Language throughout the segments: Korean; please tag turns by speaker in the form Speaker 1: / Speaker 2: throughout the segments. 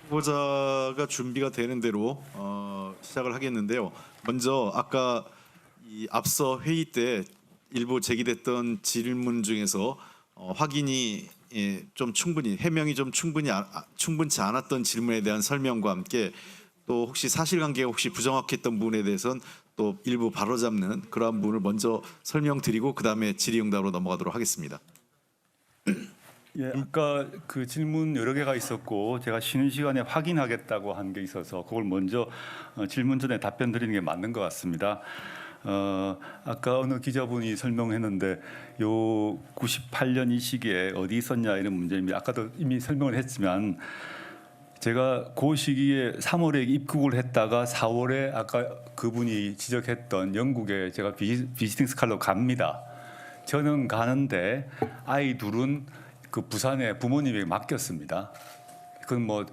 Speaker 1: 후보자가 준비가 되는 대로 시작을 하겠는데요. 먼저 아까 이 앞서 회의 때 일부 제기됐던 질문 중에서 확인이 좀 충분히 해명이 좀 충분치 않았던 질문에 대한 설명과 함께 또 혹시 사실관계가 혹시 부정확했던 부분에 대해서는 또 일부 바로잡는 그러한 부분을 먼저 설명드리고 그 다음에 질의응답으로 넘어가도록 하겠습니다.
Speaker 2: 예, 아까 그 질문 여러 개가 있었고 제가 쉬는 시간에 확인하겠다고 한 게 있어서 그걸 먼저 질문 전에 답변 드리는 게 맞는 것 같습니다. 아까 어느 기자분이 설명했는데 요 98년 이 시기에 어디 있었냐 이런 문제입니다. 아까도 이미 설명을 했지만 제가 그 시기에 3월에 입국을 했다가 4월에 아까 그분이 지적했던 영국에 제가 비지팅 스칼로 갑니다. 저는 가는데 아이 둘은 그 부산에 부모님에게 맡겼습니다. 그건 뭐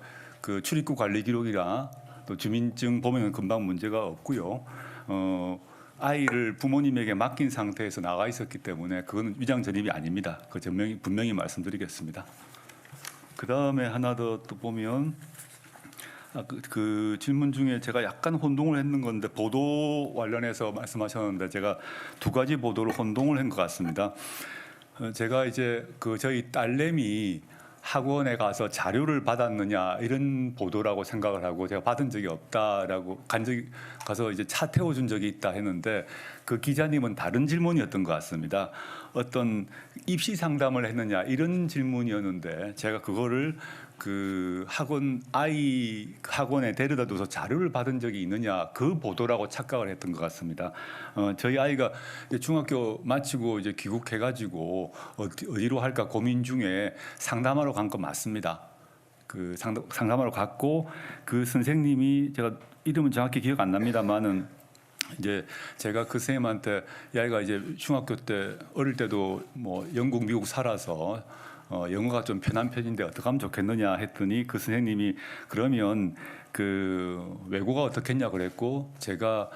Speaker 2: 그 출입국 관리 기록이나 또 주민증 보면은 금방 문제가 없고요. 아이를 부모님에게 맡긴 상태에서 나가 있었기 때문에 그건 위장 전입이 아닙니다. 그 분명히 말씀드리겠습니다. 그 다음에 하나 더 또 보면 그 질문 중에 제가 약간 혼동을 했는 건데 보도 관련해서 말씀하셨는데 제가 두 가지 보도를 혼동을 한 것 같습니다. 제가 이제 그 저희 딸내미 학원에 가서 자료를 받았느냐 이런 보도라고 생각을 하고 제가 받은 적이 없다라고 가서 이제 차 태워준 적이 있다 했는데 그 기자님은 다른 질문이었던 것 같습니다. 어떤 입시 상담을 했느냐 이런 질문이었는데 제가 그거를 그 아이 학원에 데려다둬서 자료를 받은 적이 있느냐 그 보도라고 착각을 했던 것 같습니다. 저희 아이가 이제 중학교 마치고 이제 귀국해가지고 어디로 할까 고민 중에 상담하러 간 거 맞습니다. 그 상담하러 갔고 그 선생님이 제가 이름은 정확히 기억 안 납니다만은 이제 제가 그 선생님한테 이 아이가 이제 중학교 때 어릴 때도 뭐 영국 미국 살아서 영어가 좀 편한 편인데 어떻게 하면 좋겠느냐 했더니 그 선생님이 그러면 그 외국어 어떻겠냐 그랬고 제가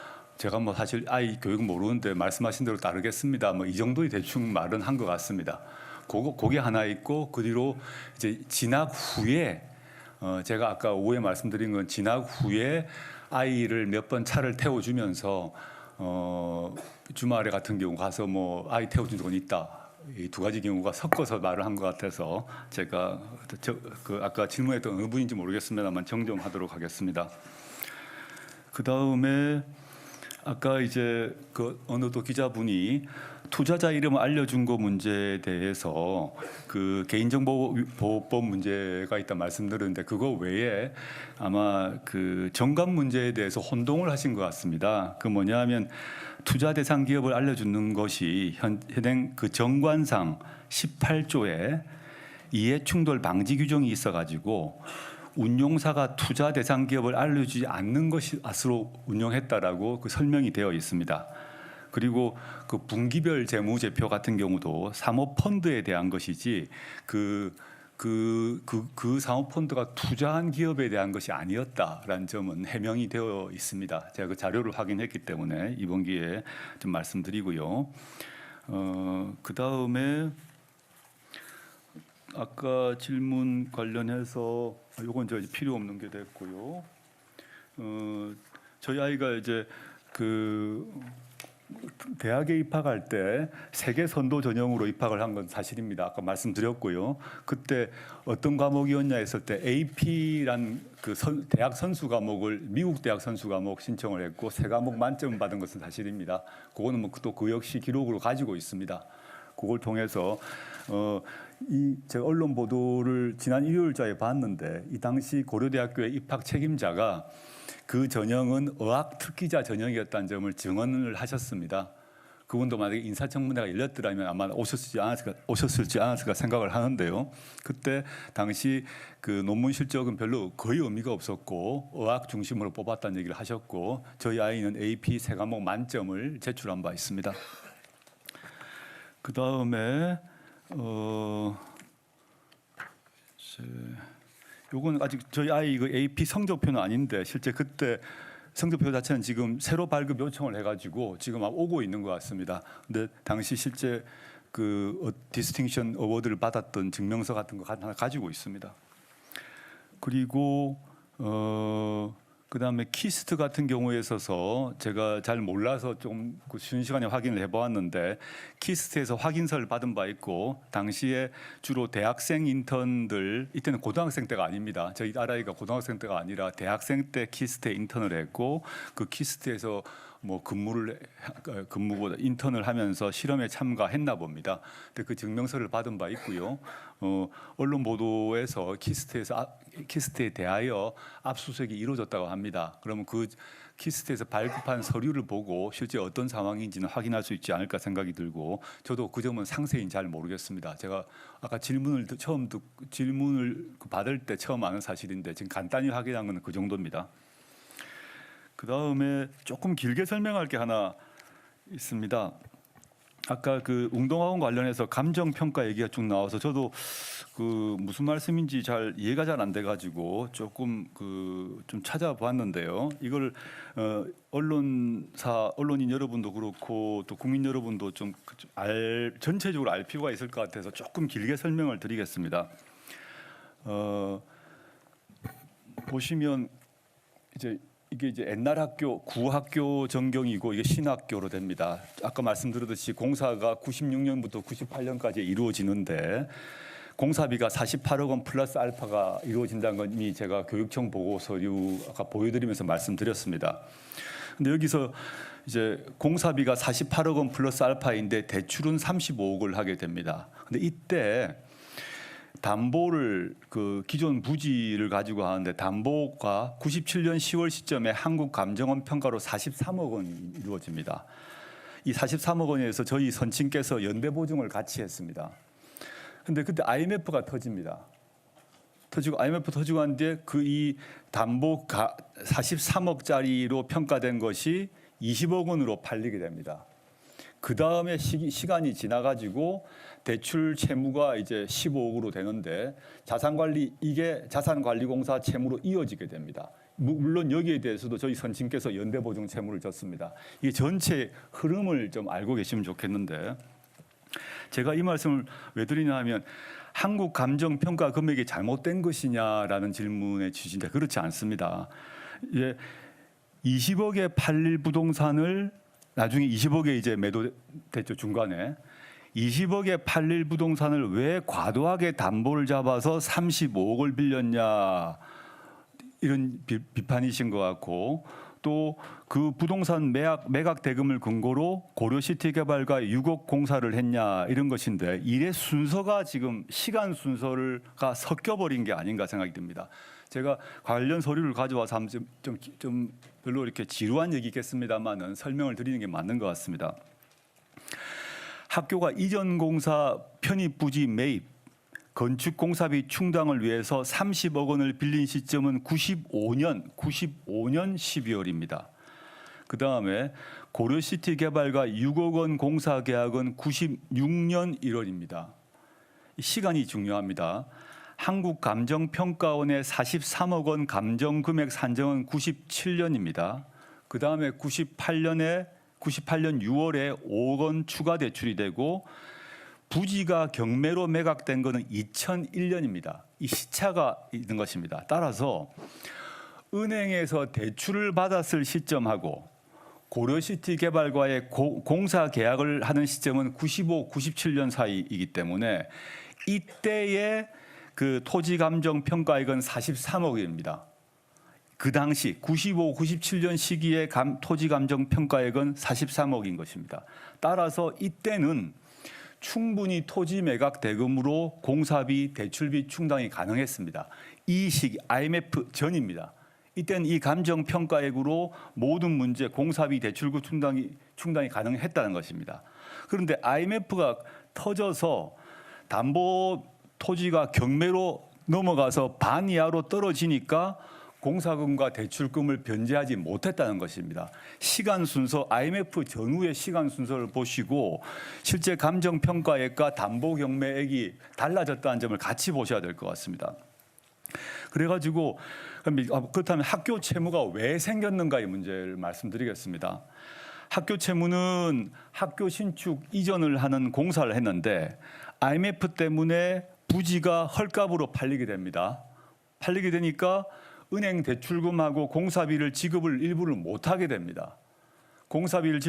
Speaker 2: 뭐 사실 아이 교육 모르는데 말씀하신 대로 따르겠습니다. 뭐 이 정도의 대충 말은 한 것 같습니다. 그게 하나 있고 그 뒤로 이제 진학 후에 제가 아까 오후에 말씀드린 건 진학 후에 아이를 몇 번 차를 태워주면서 주말에 같은 경우 가서 뭐 아이 태워준 적은 있다. 이 두 가지 경우가 섞어서 말을 한 것 같아서 제가 그 아까 질문했던 어느 분인지 모르겠습니다만 정정하도록 하겠습니다. 그 다음에 아까 이제 그 어느 또 기자분이 투자자 이름을 알려준 거 문제에 대해서 그 개인정보보호법 문제가 있다 말씀드렸는데 그거 외에 아마 그 정관 문제에 대해서 혼동을 하신 것 같습니다. 그 뭐냐하면 투자 대상 기업을 알려주는 것이 현행 그 정관상 18조에 이해충돌 방지 규정이 있어가지고 운용사가 투자 대상 기업을 알려주지 않는 것으로 운용했다라고 그 설명이 되어 있습니다. 그리고 그 분기별 재무제표 같은 경우도 사모펀드에 대한 것이지 그 사모펀드가 투자한 기업에 대한 것이 아니었다라는 점은 해명이 되어 있습니다. 제가 그 자료를 확인했기 때문에 이번 기회에 좀 말씀드리고요. 그 다음에 아까 질문 관련해서 이건 저 필요 없는 게 됐고요. 저희 아이가 이제 그 대학에 입학할 때 세계 선도 전형으로 입학을 한 건 사실입니다. 아까 말씀드렸고요. 그때 어떤 과목이었냐 했을 때 AP란 그 대학 선수 과목을 미국 대학 선수 과목 신청을 했고 세 과목 만점 받은 것은 사실입니다. 그거는 뭐 또 그 역시 기록으로 가지고 있습니다. 그걸 통해서 제가 언론 보도를 지난 일요일자에 봤는데 이 당시 고려대학교의 입학 책임자가 그 전형은 어학 특기자 전형이었다는 점을 증언을 하셨습니다. 그분도 만약에 인사청문회가 열렸더라면 아마 오셨을지 않았을까 생각을 하는데요. 그때 당시 그 논문 실적은 별로 거의 의미가 없었고 어학 중심으로 뽑았다는 얘기를 하셨고 저희 아이는 AP 세 과목 만점을 제출한 바 있습니다. 그 다음에 요건 아직 저희 아이 그 AP 성적표는 아닌데 실제 그때 성적표 자체는 지금 새로 발급 요청을 해가지고 지금 오고 있는 것 같습니다. 근데 당시 실제 그 디스팅션 어워드를 받았던 증명서 같은 거 하나 가지고 있습니다. 그리고 그다음에 키스트 같은 경우에 있어서 제가 잘 몰라서 좀 쉬는 시간에 확인을 해보았는데 키스트에서 확인서를 받은 바 있고 당시에 주로 대학생 인턴들 이때는 고등학생 때가 아닙니다. 저희 딸아이가 고등학생 때가 아니라 대학생 때 키스트에 인턴을 했고 그 키스트에서 뭐 근무보다 인턴을 하면서 실험에 참가했나 봅니다. 근데 그 증명서를 받은 바 있고요. 언론 보도에서 키스트에 대하여 압수수색이 이루어졌다고 합니다. 그러면 그 키스트에서 발급한 서류를 보고 실제 어떤 상황인지는 확인할 수 있지 않을까 생각이 들고 저도 그 점은 상세히 잘 모르겠습니다. 제가 아까 질문을 받을 때 처음 아는 사실인데 지금 간단히 확인한 건 그 정도입니다. 그 다음에 조금 길게 설명할 게 하나 있습니다. 아까 그 웅동학원 관련해서 감정 평가 얘기가 쭉 나와서 저도 그 무슨 말씀인지 잘 이해가 잘 안 돼가지고 조금 좀 찾아봤는데요. 이걸 언론인 여러분도 그렇고 또 국민 여러분도 좀 전체적으로 알 필요가 있을 것 같아서 조금 길게 설명을 드리겠습니다. 보시면 이게 이제 옛날 학교 구학교 전경이고 이게 신학교로 됩니다. 아까 말씀드렸듯이 공사가 96년부터 98년까지 이루어지는데 공사비가 48억 원 플러스 알파가 이루어진다는 건 이미 제가 교육청 보고 서류 아까 보여드리면서 말씀드렸습니다. 근데 여기서 이제 공사비가 48억 원 플러스 알파인데 대출은 35억을 하게 됩니다. 근데 이때 담보를 그 기존 부지를 가지고 하는데 담보가 97년 10월 시점에 한국감정원 평가로 43억 원이 이루어집니다. 이 43억 원에서 저희 선친께서 연대보증을 같이 했습니다. 근데 그때 IMF가 터집니다. IMF 터지고 한 뒤에 이 담보가 43억짜리로 평가된 것이 20억 원으로 팔리게 됩니다. 그 다음에 시간이 지나가지고 대출 채무가 이제 15억으로 되는데 이게 자산관리공사 채무로 이어지게 됩니다. 물론 여기에 대해서도 저희 선친께서 연대보증 채무를 졌습니다. 이게 전체 흐름을 좀 알고 계시면 좋겠는데 제가 이 말씀을 왜 드리냐 하면 한국감정평가 금액이 잘못된 것이냐라는 질문의 취지인데 그렇지 않습니다. 20억에 팔릴 부동산을 나중에 20억에 이제 매도됐죠. 중간에 20억에 팔릴 부동산을 왜 과도하게 담보를 잡아서 35억을 빌렸냐 이런 비판이신 것 같고 또 그 부동산 매각 대금을 근거로 고려시티개발과 6억 공사를 했냐 이런 것인데 일의 순서가 지금 시간 순서가 섞여버린 게 아닌가 생각이 듭니다. 제가 관련 서류를 가져와서 좀 별로 이렇게 지루한 얘기겠습니다만은 설명을 드리는 게 맞는 것 같습니다. 학교가 이전 공사 편입 부지 매입, 건축 공사비 충당을 위해서 30억 원을 빌린 시점은 95년 12월입니다. 그 다음에 고려시티 개발과 6억 원 공사 계약은 96년 1월입니다. 시간이 중요합니다. 한국감정평가원의 43억 원 감정금액 산정은 97년입니다. 그 다음에 98년 6월에 5억 원 추가 대출이 되고 부지가 경매로 매각된 것은 2001년입니다. 이 시차가 있는 것입니다. 따라서 은행에서 대출을 받았을 시점하고 고려시티 개발과의 공사 계약을 하는 시점은 95, 97년 사이이기 때문에 이때의 그 토지 감정 평가액은 43억입니다. 그 당시 95, 97년 시기의 토지 감정 평가액은 43억인 것입니다. 따라서 이때는 충분히 토지 매각 대금으로 공사비, 대출비 충당이 가능했습니다. 이 시기 IMF 전입니다. 이때는 이 감정 평가액으로 모든 문제 공사비, 대출금 충당이 가능했다는 것입니다. 그런데 IMF가 터져서 담보 토지가 경매로 넘어가서 반 이하로 떨어지니까 공사금과 대출금을 변제하지 못했다는 것입니다. 시간 순서, IMF 전후의 시간 순서를 보시고 실제 감정평가액과 담보경매액이 달라졌다는 점을 같이 보셔야 될 것 같습니다. 그래가지고 그렇다면 학교 채무가 왜 생겼는가의 문제를 말씀드리겠습니다. 학교 채무는 학교 신축 이전을 하는 공사를 했는데 IMF 때문에 부지가 헐값으로 팔리게 됩니다. 팔리게 되니까 은행 대출금하고 공사비를 지급을 일부를 못하게 됩니다. 공사비를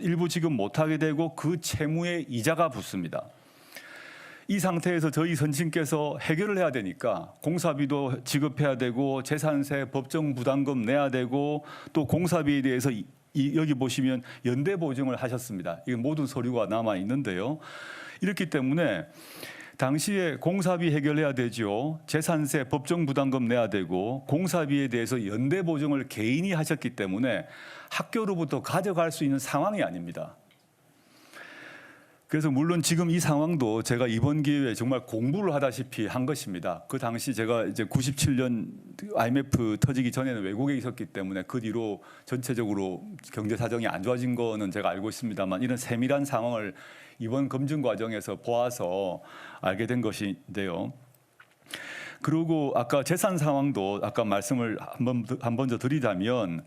Speaker 2: 일부 지급 못하게 되고 그 채무에 이자가 붙습니다. 이 상태에서 저희 선친께서 해결을 해야 되니까 공사비도 지급해야 되고 재산세 법정 부담금 내야 되고 또 공사비에 대해서 여기 보시면 연대 보증을 하셨습니다. 이게 모든 서류가 남아 있는데요. 이렇기 때문에 당시에 공사비 해결해야 되죠. 재산세 법정 부담금 내야 되고 공사비에 대해서 연대 보증을 개인이 하셨기 때문에 학교로부터 가져갈 수 있는 상황이 아닙니다. 그래서 물론 지금 이 상황도 제가 이번 기회에 정말 공부를 하다시피 한 것입니다. 그 당시 제가 이제 97년 IMF 터지기 전에는 외국에 있었기 때문에 그 뒤로 전체적으로 경제 사정이 안 좋아진 거는 제가 알고 있습니다만 이런 세밀한 상황을 이번 검증 과정에서 보아서 알게 된 것인데요. 그리고 아까 재산 상황도 아까 말씀을 한 번 더 드리자면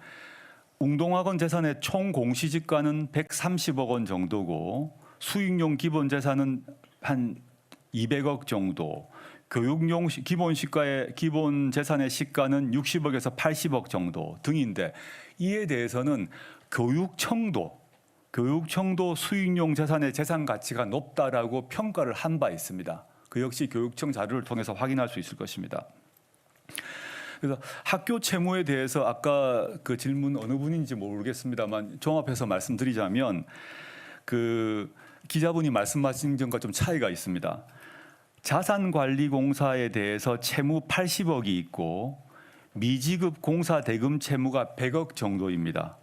Speaker 2: 웅동학원 재산의 총 공시지가는 130억 원 정도고 수익용 기본 재산은 한 200억 정도, 교육용 기본 재산의 시가는 60억에서 80억 정도 등인데 이에 대해서는 교육청도 수익용 재산의 재산 가치가 높다라고 평가를 한 바 있습니다. 그 역시 교육청 자료를 통해서 확인할 수 있을 것입니다. 그래서 학교 채무에 대해서 아까 그 질문 어느 분인지 모르겠습니다만 종합해서 말씀드리자면 그 기자분이 말씀하신 점과 좀 차이가 있습니다. 자산관리공사에 대해서 채무 80억이 있고 미지급 공사 대금 채무가 100억 정도입니다.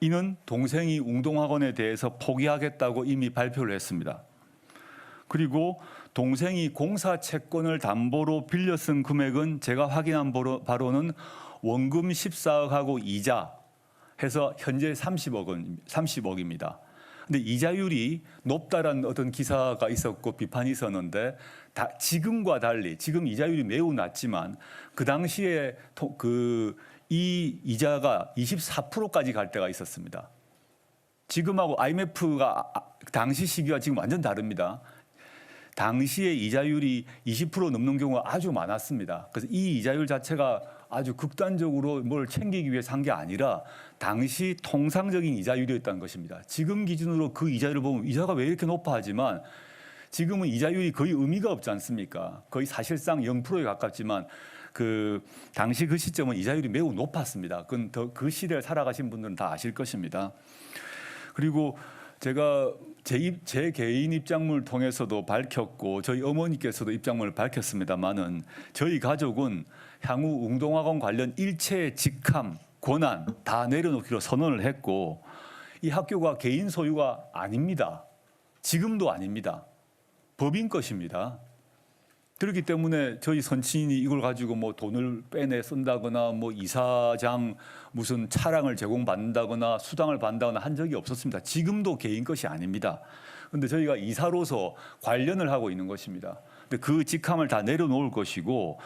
Speaker 2: 이는 동생이 웅동학원에 대해서 포기하겠다고 이미 발표를 했습니다. 그리고 동생이 공사 채권을 담보로 빌려 쓴 금액은 제가 확인한 바로는 원금 14억하고 이자 해서 현재 30억입니다. 근데 이자율이 높다라는 어떤 기사가 있었고 비판이 있었는데 지금과 달리 지금 이자율이 매우 낮지만 그 당시에 이 이자가 24%까지 갈 때가 있었습니다. 지금하고 IMF가 당시 시기와 지금 완전 다릅니다. 당시에 이자율이 20% 넘는 경우가 아주 많았습니다. 그래서 이 이자율 자체가 아주 극단적으로 뭘 챙기기 위해서 한 게 아니라 당시 통상적인 이자율이었다는 것입니다. 지금 기준으로 그 이자율을 보면 이자가 왜 이렇게 높아 하지만 지금은 이자율이 거의 의미가 없지 않습니까? 거의 사실상 0%에 가깝지만 그 당시 그 시점은 이자율이 매우 높았습니다. 그건 그 시대를 살아가신 분들은 다 아실 것입니다. 그리고 제가 제 개인 입장문을 통해서도 밝혔고 저희 어머니께서도 입장문을 밝혔습니다만은 저희 가족은 향후 웅동학원 관련 일체의 직함, 권한 다 내려놓기로 선언을 했고 이 학교가 개인 소유가 아닙니다. 지금도 아닙니다. 법인 것입니다. 그렇기 때문에 저희 선친이 이걸 가지고 뭐 돈을 빼내 쓴다거나 뭐 이사장 무슨 차량을 제공받는다거나 수당을 받는다거나 한 적이 없었습니다. 지금도 개인 것이 아닙니다. 그런데 저희가 이사로서 관련을 하고 있는 것입니다. 근데 그 직함을 다 내려놓을 것이고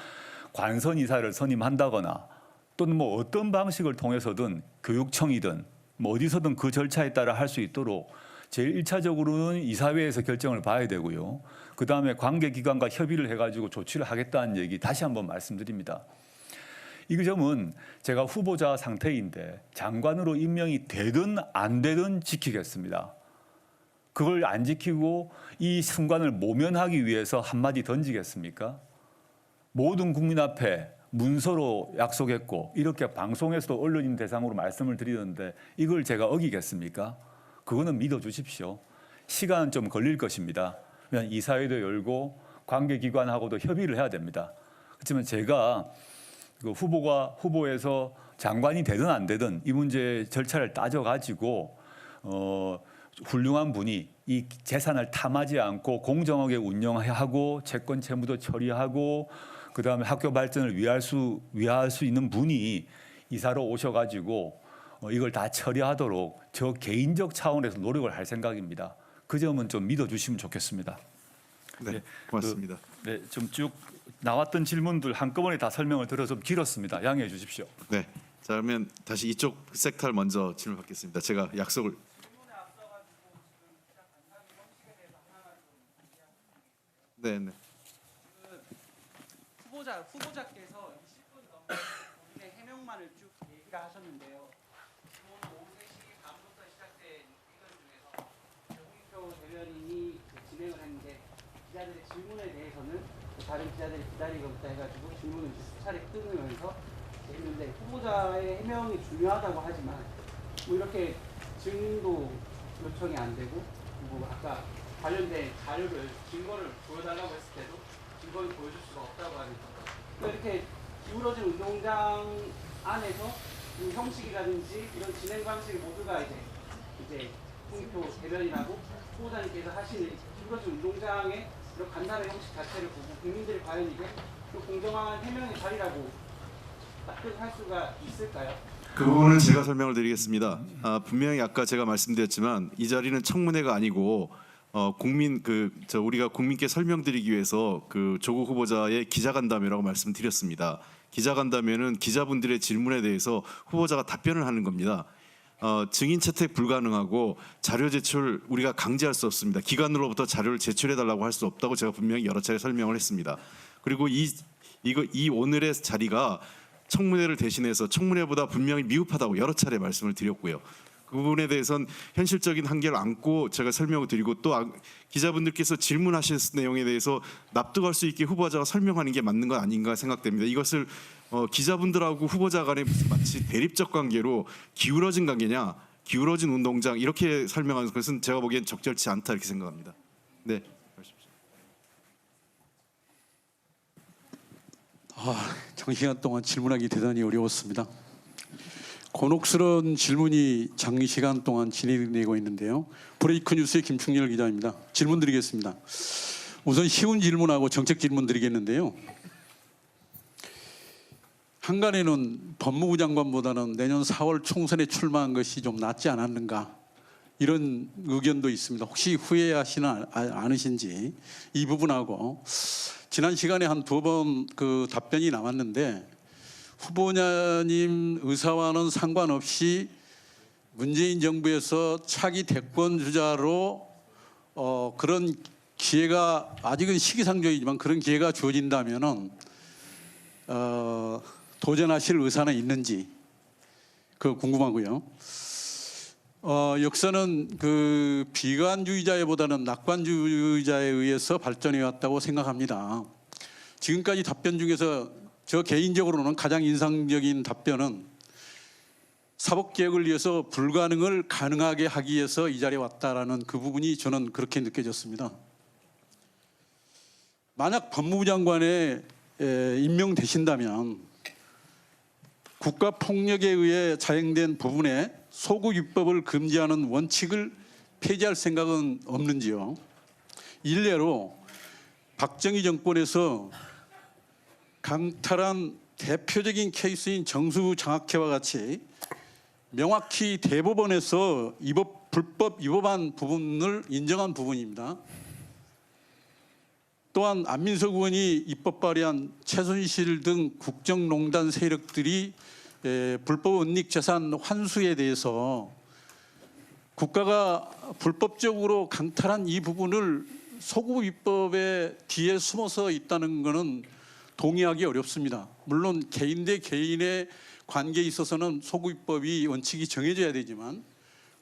Speaker 2: 관선 이사를 선임한다거나 또는 뭐 어떤 방식을 통해서든 교육청이든 뭐 어디서든 그 절차에 따라 할 수 있도록 제일 1차적으로는 이사회에서 결정을 봐야 되고요. 그다음에 관계기관과 협의를 해가지고 조치를 하겠다는 얘기 다시 한번 말씀드립니다. 이 점은 제가 후보자 상태인데 장관으로 임명이 되든 안 되든 지키겠습니다. 그걸 안 지키고 이 순간을 모면하기 위해서 한마디 던지겠습니까? 모든 국민 앞에 문서로 약속했고 이렇게 방송에서도 언론인 대상으로 말씀을 드리는데 이걸 제가 어기겠습니까? 그거는 믿어주십시오. 시간은 좀 걸릴 것입니다. 이사회도 열고 관계기관하고도 협의를 해야 됩니다. 그렇지만 제가 후보에서 장관이 되든 안 되든 이 문제 절차를 따져가지고 훌륭한 분이 이 재산을 탐하지 않고 공정하게 운영하고 채권 채무도 처리하고 그다음에 학교 발전을 위할 수 있는 분이 이사로 오셔가지고 이걸 다 처리하도록 저 개인적 차원에서 노력을 할 생각입니다. 그 점은 좀 믿어주시면 좋겠습니다.
Speaker 1: 네, 고맙습니다.
Speaker 2: 네, 좀 쭉 나왔던 질문들 한꺼번에 다 설명을 드려서 좀 길었습니다. 양해해 주십시오.
Speaker 1: 네, 자 그러면 다시 이쪽 섹터를 먼저 질문 받겠습니다. 제가 약속을. 네, 네.
Speaker 3: 후보자께서 20분 넘게 동안을 쭉 얘기를 하셨는데요. 오늘 오후 3시 반부터 시작된 의견 중에서 홍익표 대변인이 진행을 했는데 기자들의 질문에 대해서는 다른 기자들이 기다리고 있다 해가지고 질문을 이제 수차례 끊으면서 했는데 후보자의 해명이 중요하다고 하지만 뭐 이렇게 증인도 요청이 안 되고 뭐 아까 관련된 자료를 증거를 보여달라고 했을 때도 증거를 보여줄 수가 없다고 하니까 이렇게 기울어진 운동장 안에서 이 형식이라든지 이런 진행 방식 모두가 이제 홍익표 대변인하고 후보자님께서 하시는 기울어진 운동장의 이런 간단한 형식 자체를 보고 국민들이 과연 이게 또 공정한 해명의 자리라고 납득할 수가 있을까요?
Speaker 1: 그 부분은 제가 설명을 드리겠습니다. 분명히 아까 제가 말씀드렸지만 이 자리는 청문회가 아니고 우리가 국민께 설명드리기 위해서 그 조국 후보자의 기자간담회라고 말씀드렸습니다. 기자간담회는 기자분들의 질문에 대해서 후보자가 답변을 하는 겁니다. 증인 채택 불가능하고 자료 제출 우리가 강제할 수 없습니다. 기관으로부터 자료를 제출해달라고 할 수 없다고 제가 분명히 여러 차례 설명을 했습니다. 그리고 이 오늘의 자리가 청문회를 대신해서 청문회보다 분명히 미흡하다고 여러 차례 말씀을 드렸고요. 그 부분에 대해서는 현실적인 한계를 안고 제가 설명을 드리고 또 기자분들께서 질문하실 내용에 대해서 납득할 수 있게 후보자가 설명하는 게 맞는 것 아닌가 생각됩니다. 이것을 기자분들하고 후보자 간에 마치 대립적 관계로 기울어진 관계냐, 기울어진 운동장 이렇게 설명하는 것은 제가 보기엔 적절치 않다 이렇게 생각합니다. 네.
Speaker 4: 장시간 동안 질문하기 대단히 어려웠습니다. 곤혹스러운 질문이 장시간 동안 진행되고 있는데요. 브레이크 뉴스의 김충렬 기자입니다. 질문 드리겠습니다. 우선 쉬운 질문하고 정책 질문 드리겠는데요. 한간에는 법무부 장관보다는 내년 4월 총선에 출마한 것이 좀 낫지 않았는가 이런 의견도 있습니다. 혹시 후회하시는 않으신지 이 부분하고 지난 시간에 한 2번 그 답변이 나왔는데 후보자님 의사와는 상관없이 문재인 정부에서 차기 대권 주자로 그런 기회가 아직은 시기상조이지만 그런 기회가 주어진다면은 도전하실 의사는 있는지 그 궁금하고요. 역사는 그 비관주의자보다는 낙관주의자에 의해서 발전해 왔다고 생각합니다. 지금까지 답변 중에서 저 개인적으로는 가장 인상적인 답변은 사법개혁을 위해서 불가능을 가능하게 하기 위해서 이 자리에 왔다라는 그 부분이 저는 그렇게 느껴졌습니다. 만약 법무부 장관에 임명되신다면 국가폭력에 의해 자행된 부분에 소급 입법을 금지하는 원칙을 폐지할 생각은 없는지요? 일례로 박정희 정권에서 강탈한 대표적인 케이스인 정수장학회와 같이 명확히 대법원에서 불법 위법한 부분을 인정한 부분입니다. 또한 안민석 의원이 입법 발의한 최순실 등 국정농단 세력들이 불법 은닉재산 환수에 대해서 국가가 불법적으로 강탈한 이 부분을 소급 입법의 뒤에 숨어서 있다는 것은 동의하기 어렵습니다. 물론 개인 대 개인의 관계에 있어서는 소급 입법이 원칙이 정해져야 되지만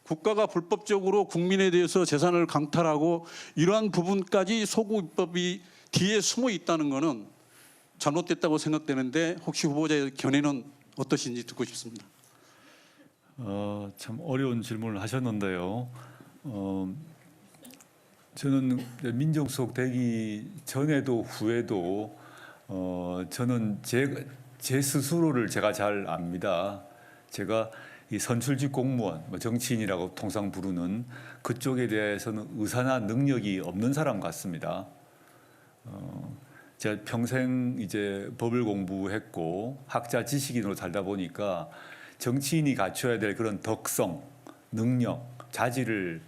Speaker 4: 국가가 불법적으로 국민에 대해서 재산을 강탈하고 이러한 부분까지 소급 입법이 뒤에 숨어 있다는 것은 잘못됐다고 생각되는데 혹시 후보자의 견해는 어떠신지 듣고 싶습니다.
Speaker 2: 참 어려운 질문을 하셨는데요. 저는 민정수석 되기 전에도 후에도 저는 제 스스로를 제가 잘 압니다. 제가 이 선출직 공무원, 정치인이라고 통상 부르는 그쪽에 대해서는 의사나 능력이 없는 사람 같습니다. 제가 평생 이제 법을 공부했고 학자 지식인으로 살다 보니까 정치인이 갖춰야 될 그런 덕성, 능력, 자질을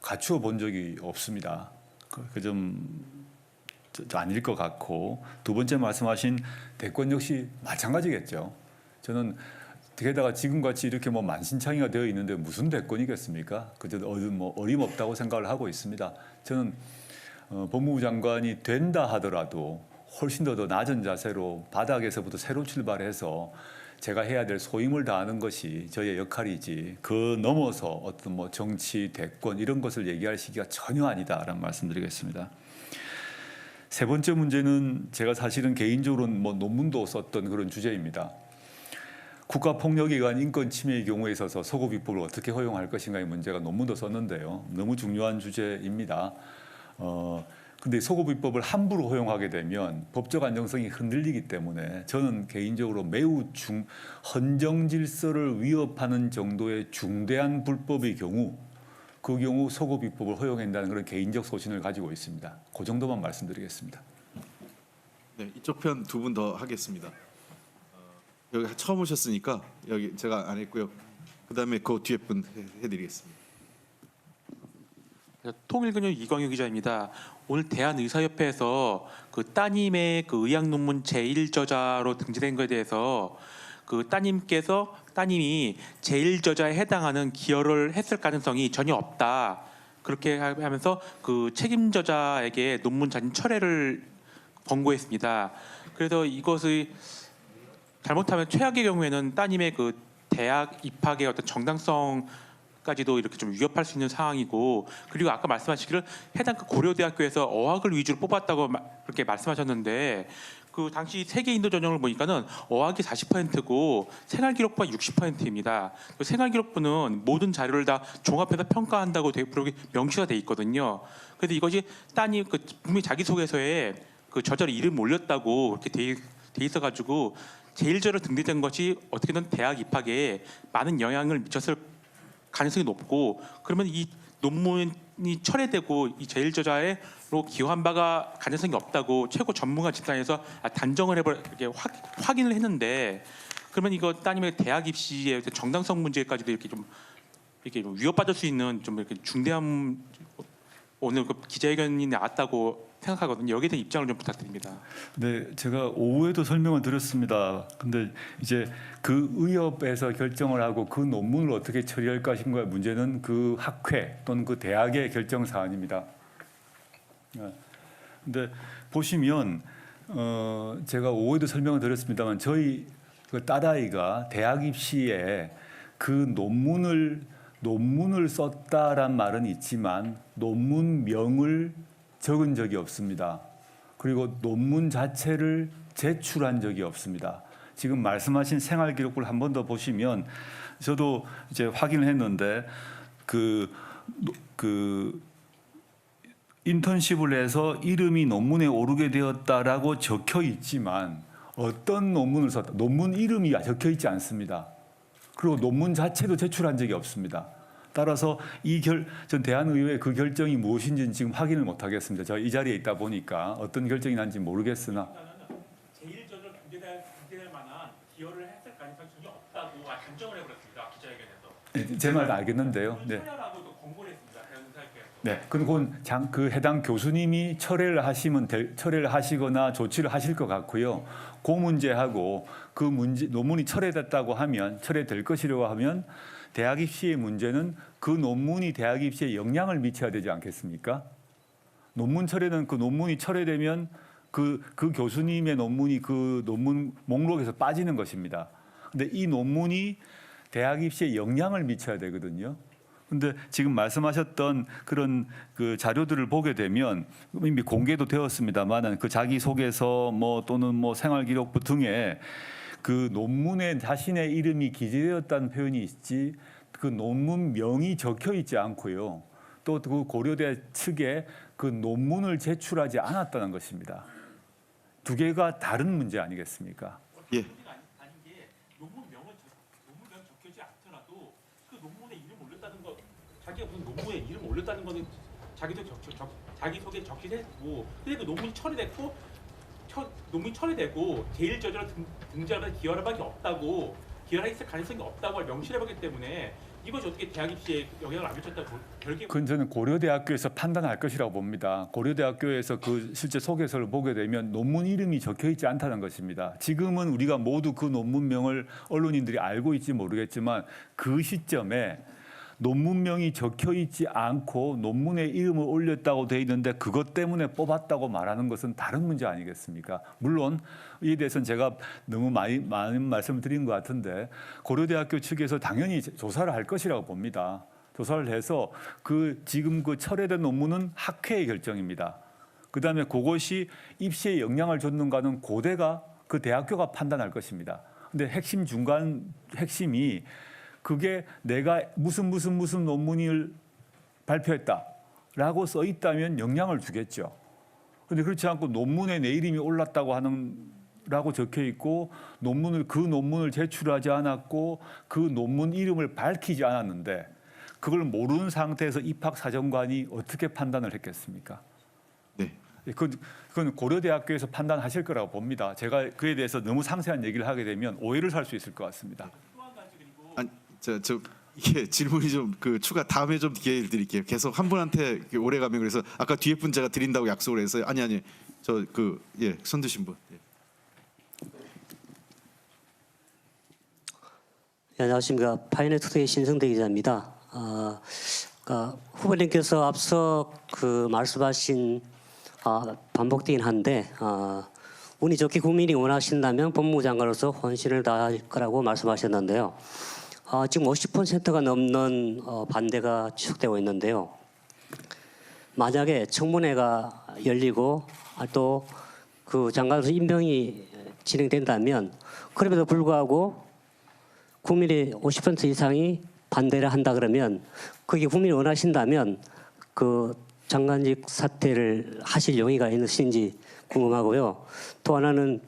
Speaker 2: 갖추어 본 적이 없습니다. 그 좀 아닐 것 같고 두 번째 말씀하신 대권 역시 마찬가지겠죠. 저는 게다가 지금같이 이렇게 만신창이가 되어 있는데 무슨 대권이겠습니까? 그저 어림없다고 생각을 하고 있습니다. 저는 법무부 장관이 된다 하더라도 훨씬 더 낮은 자세로 바닥에서부터 새로 출발해서 제가 해야 될 소임을 다하는 것이 저의 역할이지 그 넘어서 어떤 뭐 정치, 대권 이런 것을 얘기할 시기가 전혀 아니다라는 말씀드리겠습니다. 세 번째 문제는 제가 사실은 개인적으로는 뭐 논문도 썼던 그런 주제입니다. 국가폭력에 의한 인권 침해의 경우에 있어서 소급입법을 어떻게 허용할 것인가의 문제가 논문도 썼는데요. 너무 중요한 주제입니다. 근데 소급입법을 함부로 허용하게 되면 법적 안정성이 흔들리기 때문에 저는 개인적으로 매우 헌정 질서를 위협하는 정도의 중대한 불법의 경우 그 경우 소급입법을 허용한다는 그런 개인적 소신을 가지고 있습니다. 그 정도만 말씀드리겠습니다.
Speaker 1: 네, 이쪽 편 두 분 더 하겠습니다. 여기 처음 오셨으니까 여기 제가 안 했고요. 그다음에 그 뒤에 분 해드리겠습니다.
Speaker 5: 통일근육 이광유 기자입니다. 오늘 대한의사협회에서 그 따님의 그 의학 논문 제1저자로 등재된 것에 대해서 그 따님이 제1저자에 해당하는 기여를 했을 가능성이 전혀 없다. 그렇게 하면서 그 책임 저자에게 논문 자진 철회를 권고했습니다. 그래서 이것을 잘못하면 최악의 경우에는 따님의 그 대학 입학의 어떤 정당성까지도 이렇게 좀 위협할 수 있는 상황이고, 그리고 아까 말씀하시기를 해당 그 고려대학교에서 어학을 위주로 뽑았다고 그렇게 말씀하셨는데 그 당시 세계 인도 전형을 보니까는 어학이 40%고 생활기록부가 60%입니다. 그 생활기록부는 모든 자료를 다 종합해서 평가한다고 그렇게 명시가 돼 있거든요. 그래서 이것이 따님 그 분명히 자기소개서에 그 저자를 이름 올렸다고 그렇게 돼 있어가지고 제1저로 등재된 것이 어떻게든 대학 입학에 많은 영향을 미쳤을 가능성이 높고, 그러면 이 논문이 철회되고 이 제1저자로 기여한 바가 가능성이 없다고 최고 전문가 집단에서 단정을 이렇게 확인을 했는데, 그러면 이거 따님의 대학 입시의 정당성 문제까지도 이렇게 좀 위협받을 수 있는 좀 이렇게 중대한 오늘 그 기자회견이 나왔다고 생각하거든요. 여기에 대한 입장을 좀 부탁드립니다.
Speaker 2: 네, 제가 오후에도 설명을 드렸습니다. 근데 이제 그 의협에서 결정을 하고 그 논문을 어떻게 처리할 것인가의 문제는 그 학회 또는 그 대학의 결정 사안입니다. 근데 보시면 제가 오후에도 설명을 드렸습니다만 저희 그 딸아이가 대학 입시에 그 논문을 썼다란 말은 있지만 논문명을 적은 적이 없습니다. 그리고 논문 자체를 제출한 적이 없습니다. 지금 말씀하신 생활기록부를 한 번 더 보시면 저도 이제 확인을 했는데 그 인턴십을 해서 이름이 논문에 오르게 되었다라고 적혀 있지만 어떤 논문을 썼다, 논문 이름이 적혀 있지 않습니다. 그리고 논문 자체도 제출한 적이 없습니다. 따라서 전 대한의회 그 결정이 무엇인지는 지금 확인을 못 하겠습니다. 저 이 자리에 있다 보니까 어떤 결정이 난지 모르겠으나
Speaker 5: 제1저자로 등재될 만한 기여를 했을 가능성이 전혀 없다고 단정을 해버렸습니다. 기자회견에서.
Speaker 2: 제 말도 알겠는데요. 네.
Speaker 5: 철회라고도 권고를 했습니다. 대한의사협회에서.
Speaker 2: 네, 그건 그 해당 교수님이 철회를 하시거나 조치를 하실 것 같고요. 그 문제하고 그 문제 논문이 철회될 것이라고 하면 대학 입시의 문제는 그 논문이 대학 입시에 영향을 미쳐야 되지 않겠습니까? 논문 철회는 그 논문이 철회되면 그 교수님의 논문이 그 논문 목록에서 빠지는 것입니다. 근데 이 논문이 대학 입시에 영향을 미쳐야 되거든요. 근데 지금 말씀하셨던 그런 그 자료들을 보게 되면 이미 공개도 되었습니다만은 그 자기소개서 또는 생활기록부 등에 그 논문에 자신의 이름이 기재되었다는 표현이 있지 그 논문명이 적혀 있지 않고요. 또 그 고려대 측에 그 논문을 제출하지 않았다는 것입니다. 두 개가 다른 문제 아니겠습니까?
Speaker 1: 예.
Speaker 5: 아닌 게 논문명 적혀지 않더라도 그 논문에 이름 올렸다는 거, 자기가 무슨 논문에 이름 올렸다는 거는 자기 소개 적시했고, 근데 그 논문이 철회되고 제1저자로 등재하는 기여할 밖에 없다고, 기여할 가능성이 없다고 명시해보기 때문에 이것이 어떻게 대학 입시에 영향을 안 미쳤다고 별개.
Speaker 2: 그건 저는 고려대학교에서 판단할 것이라고 봅니다. 고려대학교에서 그 실제 소개서를 보게 되면 논문 이름이 적혀 있지 않다는 것입니다. 지금은 우리가 모두 그 논문명을 언론인들이 알고 있지 모르겠지만 그 시점에 논문명이 적혀 있지 않고 논문에 이름을 올렸다고 돼 있는데 그것 때문에 뽑았다고 말하는 것은 다른 문제 아니겠습니까? 물론 이에 대해서는 제가 너무 많은 말씀을 드린 것 같은데 고려대학교 측에서 당연히 조사를 할 것이라고 봅니다. 조사를 해서 지금 철회된 논문은 학회의 결정입니다. 그다음에 그것이 입시에 영향을 줬는가는 고대가 그 대학교가 판단할 것입니다. 근데 핵심이 그게 내가 무슨 논문을 발표했다라고 써 있다면 영향을 주겠죠. 그런데 그렇지 않고 논문에 내 이름이 올랐다고 라고 적혀 있고 그 논문을 제출하지 않았고 그 논문 이름을 밝히지 않았는데 그걸 모르는 상태에서 입학사정관이 어떻게 판단을 했겠습니까?
Speaker 1: 네.
Speaker 2: 그건 고려대학교에서 판단하실 거라고 봅니다. 제가 그에 대해서 너무 상세한 얘기를 하게 되면 오해를 살 수 있을 것 같습니다.
Speaker 1: 아니, 이게 질문이 좀 추가 다음에 좀 기회를 드릴게요. 계속 한 분한테 오래 가면 그래서 아까 뒤에 분 제가 드린다고 약속을 해서 아니 손 드신 분. 예.
Speaker 6: 네, 안녕하십니까. 파이널투데이 신성대 기자입니다. 후보님께서 앞서 말씀하신 반복되긴 한데 운이 좋게 국민이 원하신다면 법무부 장관으로서 헌신을 다할 거라고 말씀하셨는데요. 지금 50%가 넘는 반대가 지속되고 있는데요. 만약에 청문회가 열리고 또 그 장관으로서 임명이 진행된다면 그럼에도 불구하고 국민의 50% 이상이 반대를 한다 그러면 그게 국민이 원하신다면 그 장관직 사퇴를 하실 용의가 있으신지 궁금하고요. 또 하나는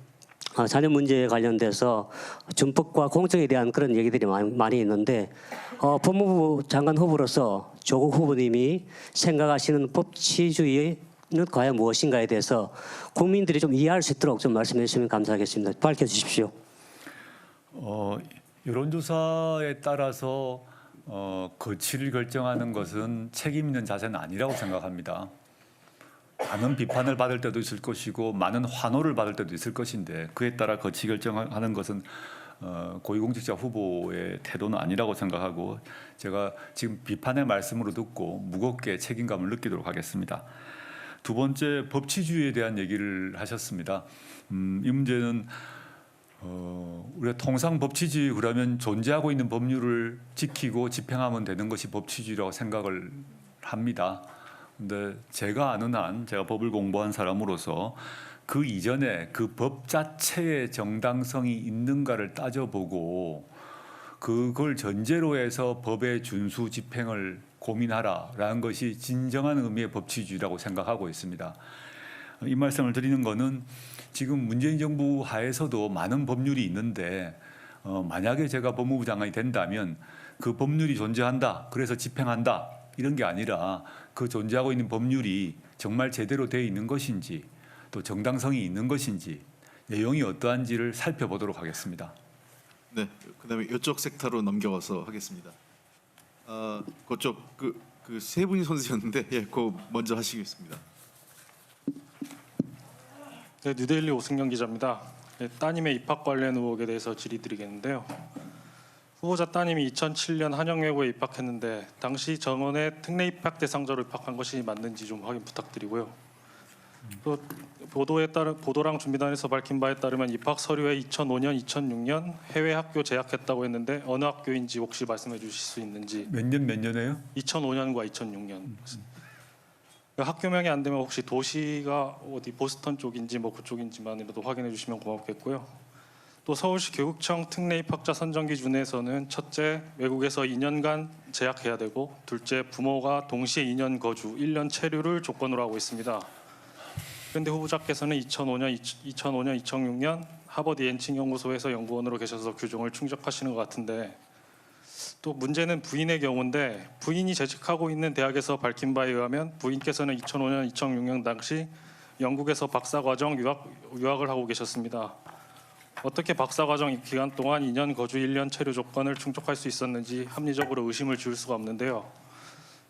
Speaker 6: 자녀 문제에 관련돼서 준법과 공정에 대한 그런 얘기들이 많이 있는데 법무부 장관 후보로서 조국 후보님이 생각하시는 법치주의는 과연 무엇인가에 대해서 국민들이 좀 이해할 수 있도록 좀 말씀해 주시면 감사하겠습니다. 밝혀주십시오.
Speaker 2: 여론조사에 따라서 거취를 결정하는 것은 책임 있는 자세는 아니라고 생각합니다. 많은 비판을 받을 때도 있을 것이고 많은 환호를 받을 때도 있을 것인데 그에 따라 거취 결정하는 것은 고위공직자 후보의 태도는 아니라고 생각하고 제가 지금 비판의 말씀으로 듣고 무겁게 책임감을 느끼도록 하겠습니다. 두 번째, 법치주의에 대한 얘기를 하셨습니다. 이 문제는 우리가 통상 법치주의 그러면 존재하고 있는 법률을 지키고 집행하면 되는 것이 법치주의라고 생각을 합니다. 근데 제가 아는 한 제가 법을 공부한 사람으로서 그 이전에 그 법 자체의 정당성이 있는가를 따져보고 그걸 전제로 해서 법의 준수 집행을 고민하라라는 것이 진정한 의미의 법치주의라고 생각하고 있습니다. 이 말씀을 드리는 것은 지금 문재인 정부 하에서도 많은 법률이 있는데 만약에 제가 법무부 장관이 된다면 그 법률이 존재한다, 그래서 집행한다 이런 게 아니라 그 존재하고 있는 법률이 정말 제대로 되어 있는 것인지 또 정당성이 있는 것인지 내용이 어떠한지를 살펴보도록 하겠습니다.
Speaker 1: 네. 그다음에 이쪽 섹터로 넘겨서 하겠습니다. 그쪽 세 분이 손 드셨는데 그거 먼저 하시겠습니다.
Speaker 7: 네, 뉴데일리 오승영 기자입니다. 네, 따님의 입학 관련 의혹에 대해서 질의드리겠는데요. 후보자 따님이 2007년 한영외고에 입학했는데 당시 정원의 특례 입학 대상자로 입학한 것이 맞는지 좀 확인 부탁드리고요. 또 보도랑 준비단에서 밝힌 바에 따르면 입학 서류에 2005년, 2006년 해외 학교 재학했다고 했는데 어느 학교인지 혹시 말씀해 주실 수 있는지.
Speaker 2: 몇 년에요?
Speaker 7: 2005년과 2006년. 학교명이 안 되면 혹시 도시가 어디 보스턴 쪽인지 그쪽인지만이라도 확인해 주시면 고맙겠고요. 또 서울시 교육청 특례 입학자 선정 기준에서는 첫째, 외국에서 2년간 재학해야 되고 둘째, 부모가 동시에 2년 거주, 1년 체류를 조건으로 하고 있습니다. 그런데 후보자께서는 2005년, 2006년 하버드 옌칭 연구소에서 연구원으로 계셔서 규정을 충족하시는 것 같은데 또 문제는 부인의 경우인데 부인이 재직하고 있는 대학에서 밝힌 바에 의하면 부인께서는 2005년, 2006년 당시 영국에서 박사과정 유학을 하고 계셨습니다. 어떻게 박사과정 기간 동안 2년 거주 1년 체류 조건을 충족할 수 있었는지 합리적으로 의심을 지을 수가 없는데요.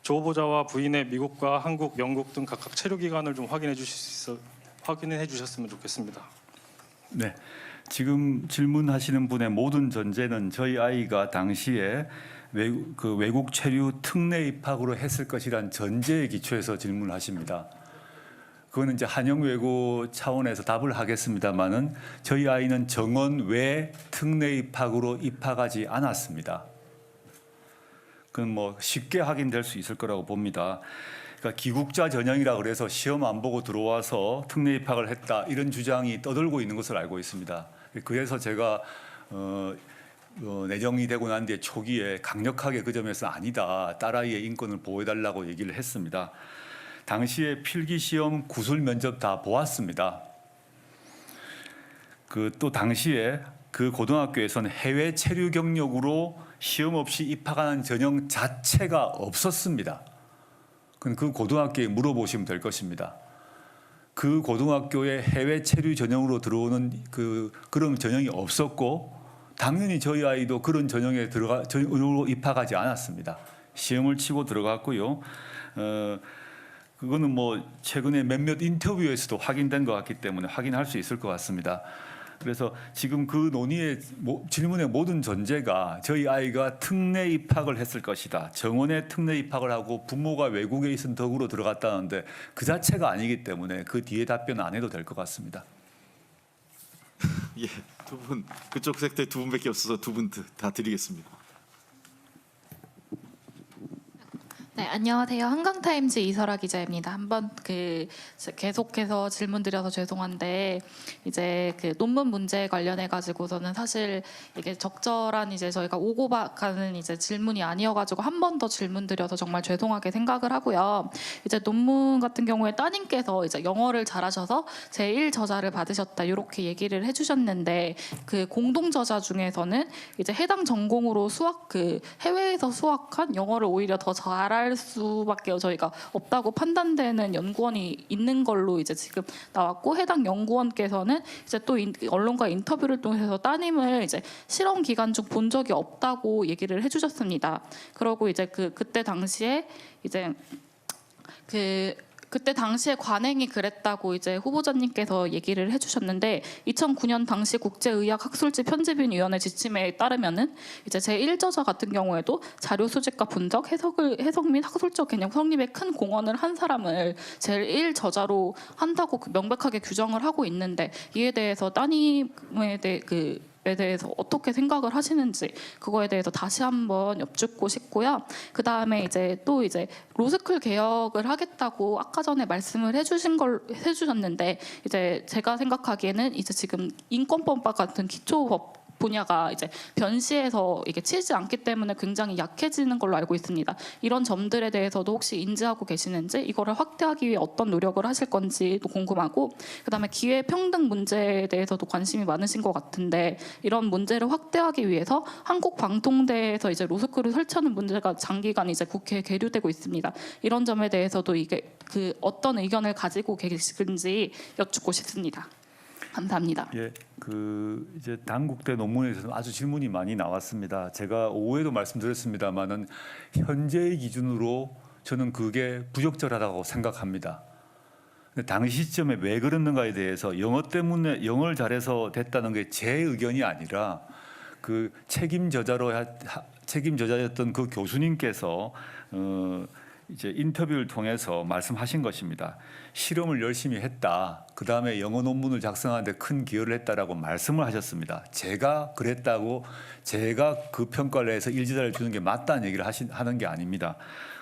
Speaker 7: 조 후보자와 부인의 미국과 한국, 영국 등 각각 체류 기간을 좀 확인해 주셨으면 좋겠습니다.
Speaker 2: 네. 지금 질문하시는 분의 모든 전제는 저희 아이가 당시에 외국 체류 특례 입학으로 했을 것이란 전제에 기초해서 질문을 하십니다. 그거는 이제 한영 외고 차원에서 답을 하겠습니다만은 저희 아이는 정원 외 특례 입학으로 입학하지 않았습니다. 그건 뭐 쉽게 확인될 수 있을 거라고 봅니다. 그러니까 기국자 전형이라 그래서 시험 안 보고 들어와서 특례 입학을 했다 이런 주장이 떠돌고 있는 것을 알고 있습니다. 그래서 제가 내정이 되고 난 뒤에 초기에 강력하게 그 점에서 아니다, 딸아이의 인권을 보호해달라고 얘기를 했습니다. 당시에 필기시험, 구술 면접 다 보았습니다. 또 당시에 그 고등학교에서는 해외 체류 경력으로 시험 없이 입학하는 전형 자체가 없었습니다. 그 고등학교에 물어보시면 될 것입니다. 그 고등학교에 해외 체류 전형으로 들어오는 그런 전형이 없었고 당연히 저희 아이도 그런 전형으로 입학하지 않았습니다. 시험을 치고 들어갔고요. 그거는 뭐 최근에 몇몇 인터뷰에서도 확인된 것 같기 때문에 확인할 수 있을 것 같습니다. 그래서 지금 그 논의의 질문의 모든 전제가 저희 아이가 특례 입학을 했을 것이다. 정원에 특례 입학을 하고 부모가 외국에 있은 덕으로 들어갔다는데 그 자체가 아니기 때문에 그 뒤에 답변 안 해도 될 것 같습니다.
Speaker 1: 예, 두 분 그쪽 색대 두 분밖에 없어서 두 분 다 드리겠습니다.
Speaker 8: 네, 안녕하세요. 한강타임즈 이설아 기자입니다. 한번 계속해서 질문드려서 죄송한데 이제 논문 문제에 관련해 가지고서는 사실 이게 적절한 이제 저희가 오고 가는 이제 질문이 아니어가지고 한 번 더 질문드려서 정말 죄송하게 생각을 하고요. 이제 논문 같은 경우에 따님께서 이제 영어를 잘하셔서 제1 저자를 받으셨다 이렇게 얘기를 해주셨는데 그 공동 저자 중에서는 이제 해당 전공으로 해외에서 수학한 영어를 오히려 더 잘할 수밖에 저희가 없다고 판단되는 연구원이 있는 걸로 이제 지금 나왔고 해당 연구원께서는 이제 또 언론과 인터뷰를 통해서 따님을 이제 실험 기간 중 본 적이 없다고 얘기를 해주셨습니다. 그러고 이제 그때 당시에 이제 그때 당시에 관행이 그랬다고 이제 후보자님께서 얘기를 해주셨는데 2009년 당시 국제의학학술지 편집인위원회 지침에 따르면은 이제 제1저자 같은 경우에도 자료 수집과 분석, 해석 및 학술적 개념 성립에 큰 공헌을 한 사람을 제1저자로 한다고 명백하게 규정을 하고 있는데 이에 대해서 따님에 대해서 어떻게 생각을 하시는지 그거에 대해서 다시 한번 여쭙고 싶고요. 그 다음에 이제 로스쿨 개혁을 하겠다고 아까 전에 말씀을 해주셨는데 이제 제가 생각하기에는 이제 지금 인권법과 같은 기초법 분야가 이제 변시에서 이게 치지 않기 때문에 굉장히 약해지는 걸로 알고 있습니다. 이런 점들에 대해서도 혹시 인지하고 계시는지 이거를 확대하기 위해 어떤 노력을 하실 건지도 궁금하고 그다음에 기회 평등 문제에 대해서도 관심이 많으신 것 같은데 이런 문제를 확대하기 위해서 한국방통대에서 이제 로스쿨을 설치하는 문제가 장기간 이제 국회에 계류되고 있습니다. 이런 점에 대해서도 이게 어떤 의견을 가지고 계신지 여쭙고 싶습니다. 감사합니다.
Speaker 2: 예, 이제 당국대 논문에서는 아주 질문이 많이 나왔습니다. 제가 오후에도 말씀드렸습니다만은 현재의 기준으로 저는 그게 부적절하다고 생각합니다. 근데 당시 시점에 왜 그랬는가에 대해서 영어 때문에 영어를 잘해서 됐다는 게 제 의견이 아니라 책임 저자였던 그 교수님께서 이제 인터뷰를 통해서 말씀하신 것입니다. 실험을 열심히 했다. 그 다음에 영어 논문을 작성하는데 큰 기여를 했다라고 말씀을 하셨습니다. 제가 그랬다고 제가 그 평가를 해서 일지자를 주는 게 맞다는 얘기를 하는 게 아닙니다.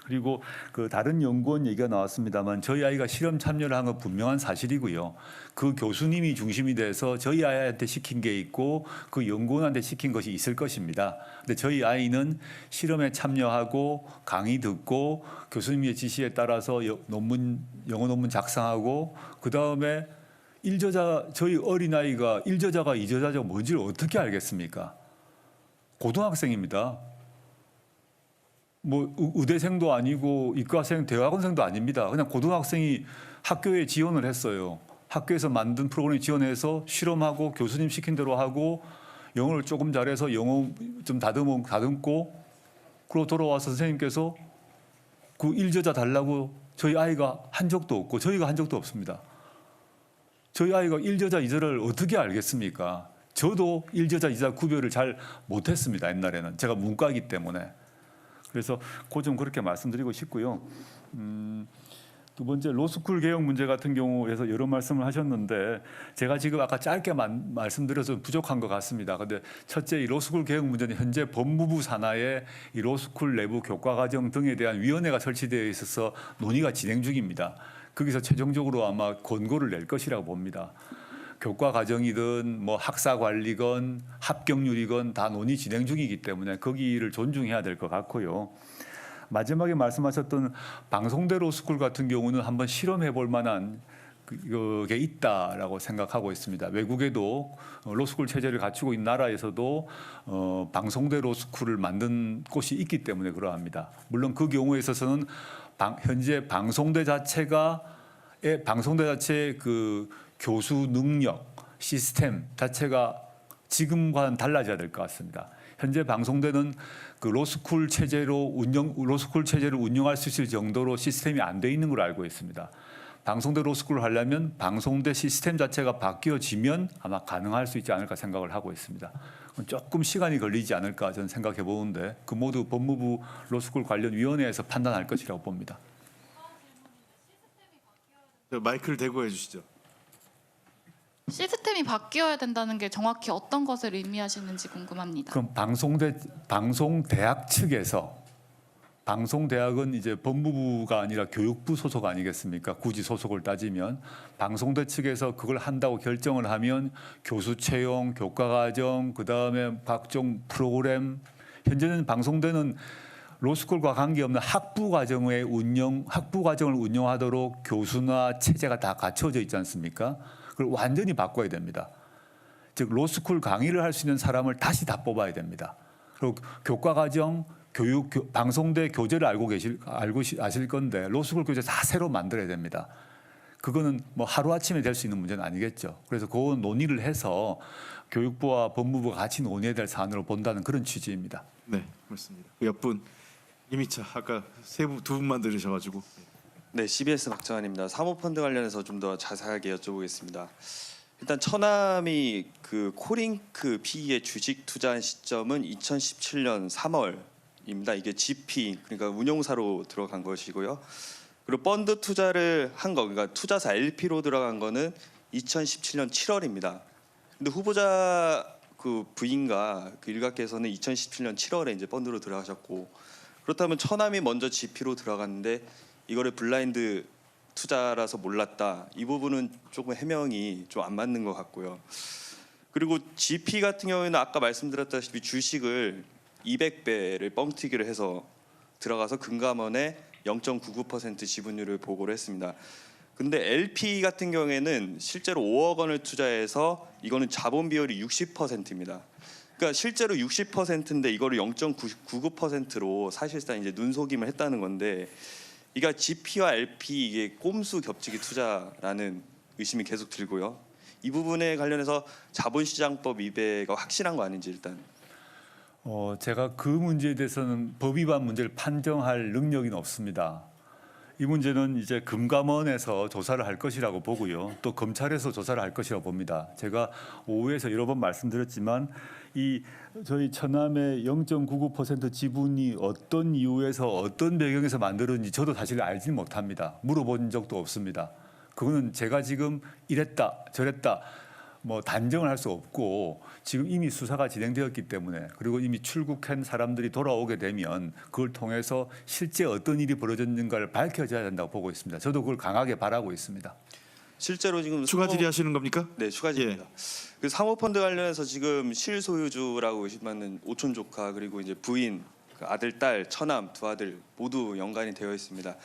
Speaker 2: 그리고 다른 연구원 얘기가 나왔습니다만 저희 아이가 실험 참여를 한 건 분명한 사실이고요. 그 교수님이 중심이 돼서 저희 아이한테 시킨 게 있고 그 연구원한테 시킨 것이 있을 것입니다. 근데 저희 아이는 실험에 참여하고 강의 듣고 교수님의 지시에 따라서 영어 논문 작성하고 그 다음에 저희 어린아이가 1저자가 2저자가 뭔지를 어떻게 알겠습니까? 고등학생입니다. 뭐 의대생도 아니고 이과생, 대학원생도 아닙니다. 그냥 고등학생이 학교에 지원을 했어요. 학교에서 만든 프로그램 지원해서 실험하고 교수님 시킨 대로 하고 영어를 조금 잘해서 영어 좀 다듬고 그러고 돌아와서 선생님께서 그 1저자 달라고 저희 아이가 한 적도 없고 저희가 한 적도 없습니다. 저희 아이가 1저자, 2저자를 어떻게 알겠습니까? 저도 1저자, 2저자 구별을 잘 못했습니다. 옛날에는 제가 문과이기 때문에. 그래서 그 점 그렇게 말씀드리고 싶고요. 두 번째 로스쿨 개혁 문제 같은 경우에서 여러 말씀을 하셨는데 제가 지금 아까 짧게 말씀드려서 부족한 것 같습니다. 그런데 첫째 이 로스쿨 개혁 문제는 현재 법무부 산하에 이 로스쿨 내부 교과 과정 등에 대한 위원회가 설치되어 있어서 논의가 진행 중입니다. 거기서 최종적으로 아마 권고를 낼 것이라고 봅니다. 교과 과정이든 뭐 학사 관리건 합격률이건 다 논의 진행 중이기 때문에 거기를 존중해야 될 것 같고요. 마지막에 말씀하셨던 방송대 로스쿨 같은 경우는 한번 실험해 볼 만한 그게 있다라고 생각하고 있습니다. 외국에도 로스쿨 체제를 갖추고 있는 나라에서도 방송대 로스쿨을 만든 곳이 있기 때문에 그러합니다. 물론 그 경우에 있어서는 현재 방송대 자체의 그 교수 능력, 시스템 자체가 지금과는 달라져야 될 것 같습니다. 현재 방송대는 그 로스쿨 체제를 운영할 수 있을 정도로 시스템이 안 돼 있는 걸로 알고 있습니다. 방송대 로스쿨을 하려면 방송대 시스템 자체가 바뀌어지면 아마 가능할 수 있지 않을까 생각을 하고 있습니다. 조금 시간이 걸리지 않을까 저는 생각해 보는데 그 모두 법무부 로스쿨 관련 위원회에서 판단할 것이라고 봅니다.
Speaker 1: 마이크를 대고 해주시죠.
Speaker 8: 시스템이 바뀌어야 된다는 게 정확히 어떤 것을 의미하시는지 궁금합니다.
Speaker 2: 그럼 방송대학 측에서 방송대학은 이제 법무부가 아니라 교육부 소속 아니겠습니까? 굳이 소속을 따지면 방송대 측에서 그걸 한다고 결정을 하면 교수 채용, 교과과정, 그 다음에 각종 프로그램 현재는 방송대는 로스쿨과 관계없는 학부 과정을 운영하도록 교수나 체제가 다 갖춰져 있지 않습니까? 그걸 완전히 바꿔야 됩니다. 즉 로스쿨 강의를 할 수 있는 사람을 다시 다 뽑아야 됩니다. 그리고 교과과정, 방송대 교재를 아실 건데 로스쿨 교재 다 새로 만들어야 됩니다. 그거는 뭐 하루아침에 될 수 있는 문제는 아니겠죠. 그래서 그 논의를 해서 교육부와 법무부가 같이 논의해야 될 사안으로 본다는 그런 취지입니다.
Speaker 1: 네, 그렇습니다. 그 옆분 이미차 아까 두 분만 들으셔가지고.
Speaker 9: 네, CBS 박정환입니다. 사모펀드 관련해서 좀 더 자세하게 여쭤보겠습니다. 일단 처남이 그 코링크 PE에 주식 투자한 시점은 2017년 3월입니다. 이게 GP 그러니까 운용사로 들어간 것이고요. 그리고 펀드 투자를 한 거, 그러니까 투자사 LP로 들어간 거는 2017년 7월입니다. 근데 후보자 그 부인과 그 일가께서는 2017년 7월에 이제 펀드로 들어가셨고 그렇다면 처남이 먼저 GP로 들어갔는데 이거를 블라인드 투자라서 몰랐다. 이 부분은 조금 해명이 좀 안 맞는 것 같고요. 그리고 GP 같은 경우에는 아까 말씀드렸다시피 주식을 200배를 뻥튀기를 해서 들어가서 금감원에 0.99% 지분율을 보고를 했습니다. 근데 LP 같은 경우에는 실제로 5억 원을 투자해서 이거는 자본 비율이 60%입니다. 그러니까 실제로 60%인데 이거를 0.99%로 사실상 이제 눈속임을 했다는 건데 이게 GP와 LP 이게 꼼수 겹치기 투자라는 의심이 계속 들고요. 이 부분에 관련해서 자본시장법 위배가 확실한 거 아닌지 일단.
Speaker 2: 제가 그 문제에 대해서는 법 위반 문제를 판정할 능력이 없습니다. 이 문제는 이제 금감원에서 조사를 할 것이라고 보고요. 또 검찰에서 조사를 할 것이라고 봅니다. 제가 오후에서 여러 번 말씀드렸지만 이 저희 처남의 0.99% 지분이 어떤 이유에서 어떤 배경에서 만들었는지 저도 사실 알지 못합니다. 물어본 적도 없습니다. 그거는 제가 지금 이랬다 저랬다 뭐 단정을 할 수 없고 지금 이미 수사가 진행되었기 때문에 그리고 이미 출국한 사람들이 돌아오게 되면 그걸 통해서 실제 어떤 일이 벌어졌는가를 밝혀져야 된다고 보고 있습니다. 저도 그걸 강하게 바라고 있습니다.
Speaker 9: 실제로 지금
Speaker 1: 추가 질의하시는 겁니까?
Speaker 9: 네, 추가 질의입니다. 그 사모펀드 관련해서 지금 실소유주라고 의심받는 오촌 조카 그리고 이제 부인, 그 아들, 딸, 처남 두 아들 모두 연관이 되어 있습니다.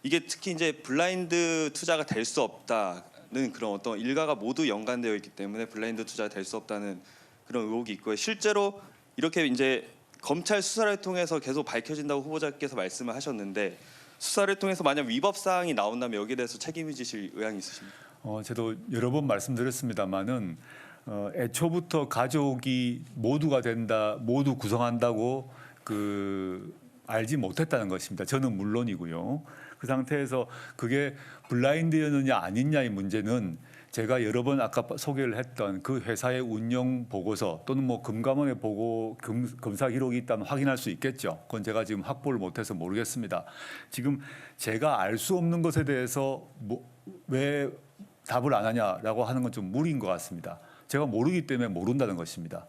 Speaker 9: 이게 특히 이제 블라인드 투자가 될 수 없다는 그런 어떤 일가가 모두 연관되어 있기 때문에 블라인드 투자가 될 수 없다는 그런 의혹이 있고요. 실제로 이렇게 이제 검찰 수사를 통해서 계속 밝혀진다고 후보자께서 말씀을 하셨는데 수사를 통해서 만약 위법 사항이 나온다면 여기에 대해서 책임을 지실 의향이 있으십니까?
Speaker 2: 저도 여러 번 말씀드렸습니다마는 애초부터 가족이 모두가 된다, 모두 구성한다고 알지 못했다는 것입니다. 저는 물론이고요. 그 상태에서 그게 블라인드였느냐 아니냐의 문제는 제가 여러 번 아까 소개를 했던 그 회사의 운영 보고서 또는 뭐 금감원의 보고 검사 기록이 있다면 확인할 수 있겠죠. 그건 제가 지금 확보를 못해서 모르겠습니다. 지금 제가 알 수 없는 것에 대해서 왜 답을 안 하냐라고 하는 건 좀 무리인 것 같습니다. 제가 모르기 때문에 모른다는 것입니다.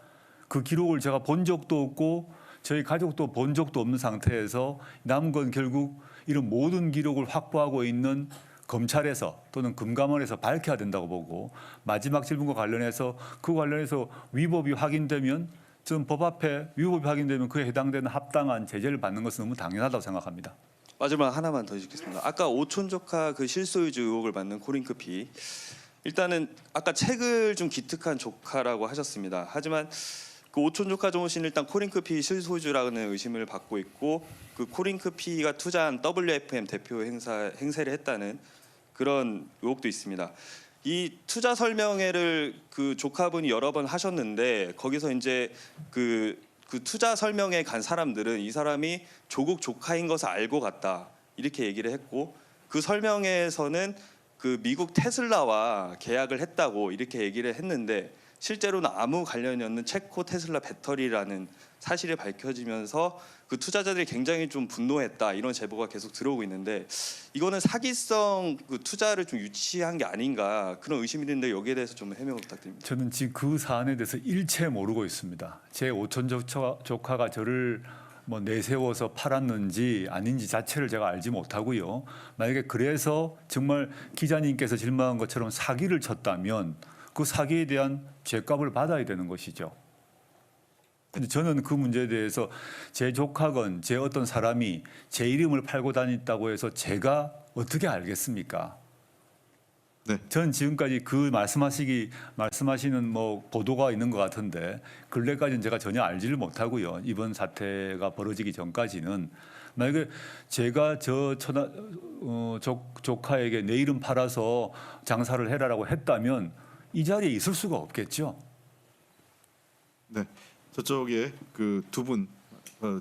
Speaker 2: 그 기록을 제가 본 적도 없고 저희 가족도 본 적도 없는 상태에서 남은 건 결국 이런 모든 기록을 확보하고 있는 검찰에서 또는 금감원에서 밝혀야 된다고 보고, 마지막 질문과 관련해서 그 관련해서 위법이 확인되면 전 법 앞에 위법이 확인되면 그에 해당되는 합당한 제재를 받는 것은 너무 당연하다고 생각합니다.
Speaker 9: 마지막 하나만 더 짚겠습니다. 아까 오촌 조카 그 실소유주 의혹을 받는 코링크피, 일단은 아까 책을 좀 기특한 조카라고 하셨습니다. 하지만 그 오촌 조카 종 씨는 일단 코링크피 실소유주라는 의심을 받고 있고, 그 코링크피가 투자한 WFM 대표 행세를 했다는 그런 의혹도 있습니다. 이 투자 설명회를 그 조카분이 여러 번 하셨는데 거기서 이제 그 투자 설명회 간 사람들은 이 사람이 조국 조카인 것을 알고 갔다 이렇게 얘기를 했고, 그 설명회에서는 그 미국 테슬라와 계약을 했다고 이렇게 얘기를 했는데 실제로는 아무 관련이 없는 체코 테슬라 배터리라는 사실이 밝혀지면서 그 투자자들이 굉장히 좀 분노했다 이런 제보가 계속 들어오고 있는데, 이거는 사기성 그 투자를 좀 유치한 게 아닌가 그런 의심이 드는데 여기에 대해서 좀 해명을 부탁드립니다.
Speaker 2: 저는 지금 그 사안에 대해서 일체 모르고 있습니다. 제 오촌 조카가 저를 뭐 내세워서 팔았는지 아닌지 자체를 제가 알지 못하고요. 만약에 그래서 정말 기자님께서 질문한 것처럼 사기를 쳤다면 그 사기에 대한 죄값을 받아야 되는 것이죠. 근데 저는 그 문제에 대해서 제 조카건 제 어떤 사람이 제 이름을 팔고 다녔다고 해서 제가 어떻게 알겠습니까?
Speaker 1: 네.
Speaker 2: 저는 지금까지 그 말씀하시는 뭐 보도가 있는 것 같은데 근래까지는 제가 전혀 알지를 못하고요. 이번 사태가 벌어지기 전까지는 만약에 제가 저 조카에게 내 이름 팔아서 장사를 해라라고 했다면 이 자리에 있을 수가 없겠죠.
Speaker 1: 네, 저쪽에 그 두 분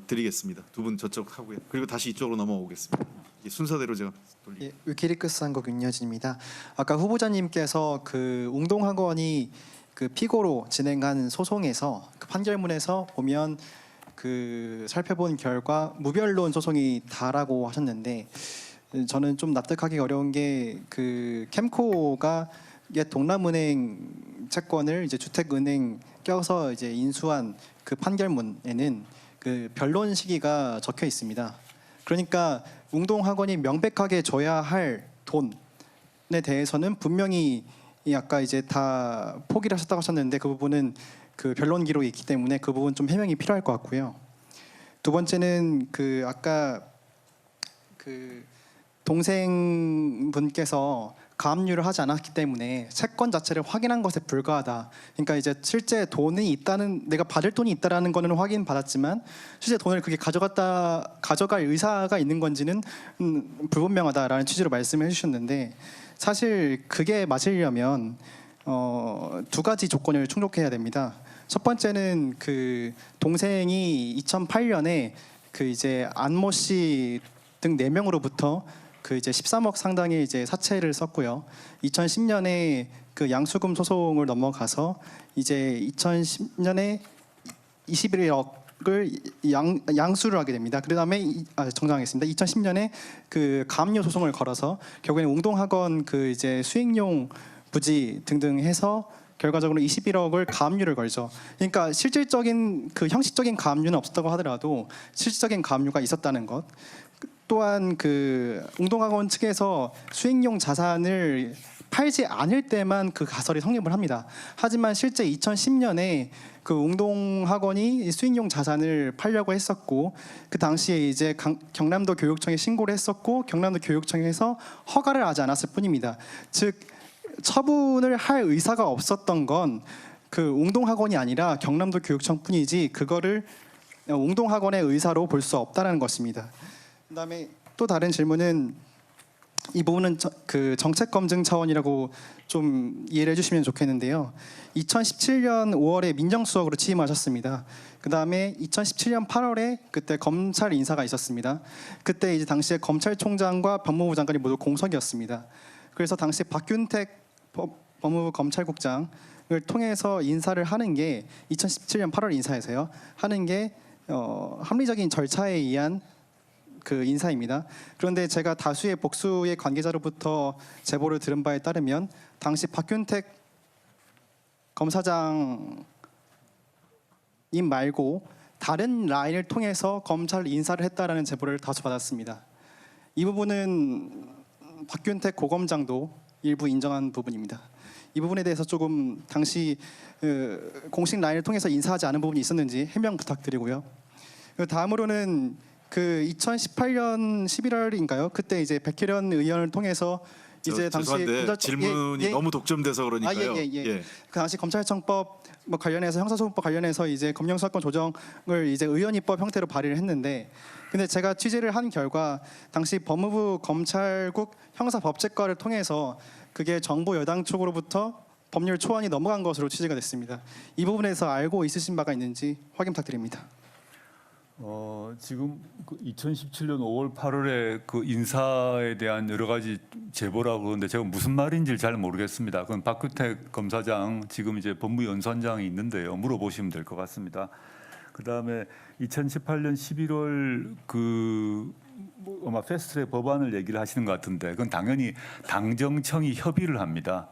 Speaker 1: 드리겠습니다. 두 분 저쪽 하고요. 그리고 다시 이쪽으로 넘어오겠습니다. 이 순서대로 제가 돌리겠습니다.
Speaker 10: 예, 위키리크스 한국 윤여진입니다. 아까 후보자님께서 그 웅동학원이 그 피고로 진행한 소송에서 그 판결문에서 보면 그 살펴본 결과 무변론 소송이다라고 하셨는데, 저는 좀 납득하기 어려운 게 그 캠코가 옛 동남은행 채권을 이제 주택은행 껴서 이제 인수한 그 판결문에는 그 변론 시기가 적혀 있습니다. 그러니까 웅동학원이 명백하게 줘야 할 돈에 대해서는 분명히 아까 이제 다 포기를 하셨다고 하셨는데 그 부분은 그 변론 기록이 있기 때문에 그 부분 좀 해명이 필요할 것 같고요. 두 번째는 그 아까 그 동생분께서 가압류를 하지 않았기 때문에 채권 자체를 확인한 것에 불과하다. 그러니까 이제 실제 돈이 있다는, 내가 받을 돈이 있다라는 거는 확인 받았지만 실제 돈을 그게 가져갈 의사가 있는 건지는 불분명하다라는 취지로 말씀을 해주셨는데, 사실 그게 맞으려면 두 가지 조건을 충족해야 됩니다. 첫 번째는 그 동생이 2008년에 그 이제 안모 씨 등 4명으로부터 그 이제 13억 상당의 이제 사채를 썼고요. 2010년에 그 양수금 소송을 넘어가서 이제 2010년에 21억을 양수를 하게 됩니다. 그다음에 정정하겠습니다. 2010년에 그 가압류 소송을 걸어서 결국에는 웅동학원 그 이제 수익용 부지 등등 해서 결과적으로 21억을 가압류를 걸죠. 그러니까 실질적인 그 형식적인 가압류는 없었다고 하더라도 실질적인 가압류가 있었다는 것. 또한 그 웅동학원 측에서 수익용 자산을 팔지 않을 때만 그 가설이 성립을 합니다. 하지만 실제 2010년에 그 웅동학원이 수익용 자산을 팔려고 했었고, 그 당시에 이제 경남도 교육청에 신고를 했었고 경남도 교육청에서 허가를 하지 않았을 뿐입니다. 즉 처분을 할 의사가 없었던 건 그 웅동학원이 아니라 경남도 교육청뿐이지 그거를 웅동학원의 의사로 볼 수 없다는 것입니다. 그다음에 또 다른 질문은 이 부분은 그 정책 검증 차원이라고 좀 이해를 해주시면 좋겠는데요. 2017년 5월에 민정수석으로 취임하셨습니다. 그 다음에 2017년 8월에 그때 검찰 인사가 있었습니다. 그때 이제 당시에 검찰총장과 법무부 장관이 모두 공석이었습니다. 그래서 당시 박균택 법무부 검찰국장을 통해서 인사를 하는 게 2017년 8월 인사에서요. 하는 게 합리적인 절차에 의한 그 인사입니다. 그런데 제가 다수의 복수의 관계자로부터 제보를 들은 바에 따르면 당시 박균택 검사장님 말고 다른 라인을 통해서 검찰 인사를 했다라는 제보를 다수 받았습니다. 이 부분은 박균택 고검장도 일부 인정한 부분입니다. 이 부분에 대해서 조금 당시 공식 라인을 통해서 인사하지 않은 부분이 있었는지 해명 부탁드리고요. 다음으로는 그 2018년 11월인가요? 그때 이제 백혜련 의원을 통해서 이제 당시
Speaker 1: 죄송한데 질문이 너무 독점돼서 그러니까요.
Speaker 10: 그 당시 검찰청법 뭐 관련해서 형사소송법 관련해서 이제 검경수사권 조정을 이제 의원입법 형태로 발의를 했는데, 근데 제가 취재를 한 결과 당시 법무부 검찰국 형사법제과를 통해서 그게 정부 여당 쪽으로부터 법률 초안이 넘어간 것으로 취재가 됐습니다. 이 부분에서 알고 있으신 바가 있는지 확인 부탁드립니다.
Speaker 2: 지금 그 2017년 5월 8월에 그 인사에 대한 여러 가지 제보라고 그러는데 제가 무슨 말인지 잘 모르겠습니다. 그건 박규택 검사장 지금 이제 법무연수원장이 있는데요. 물어보시면 될 것 같습니다. 그다음에 2018년 11월 그 아마 패스트트랙 법안을 얘기를 하시는 것 같은데 그건 당연히 당정청이 협의를 합니다.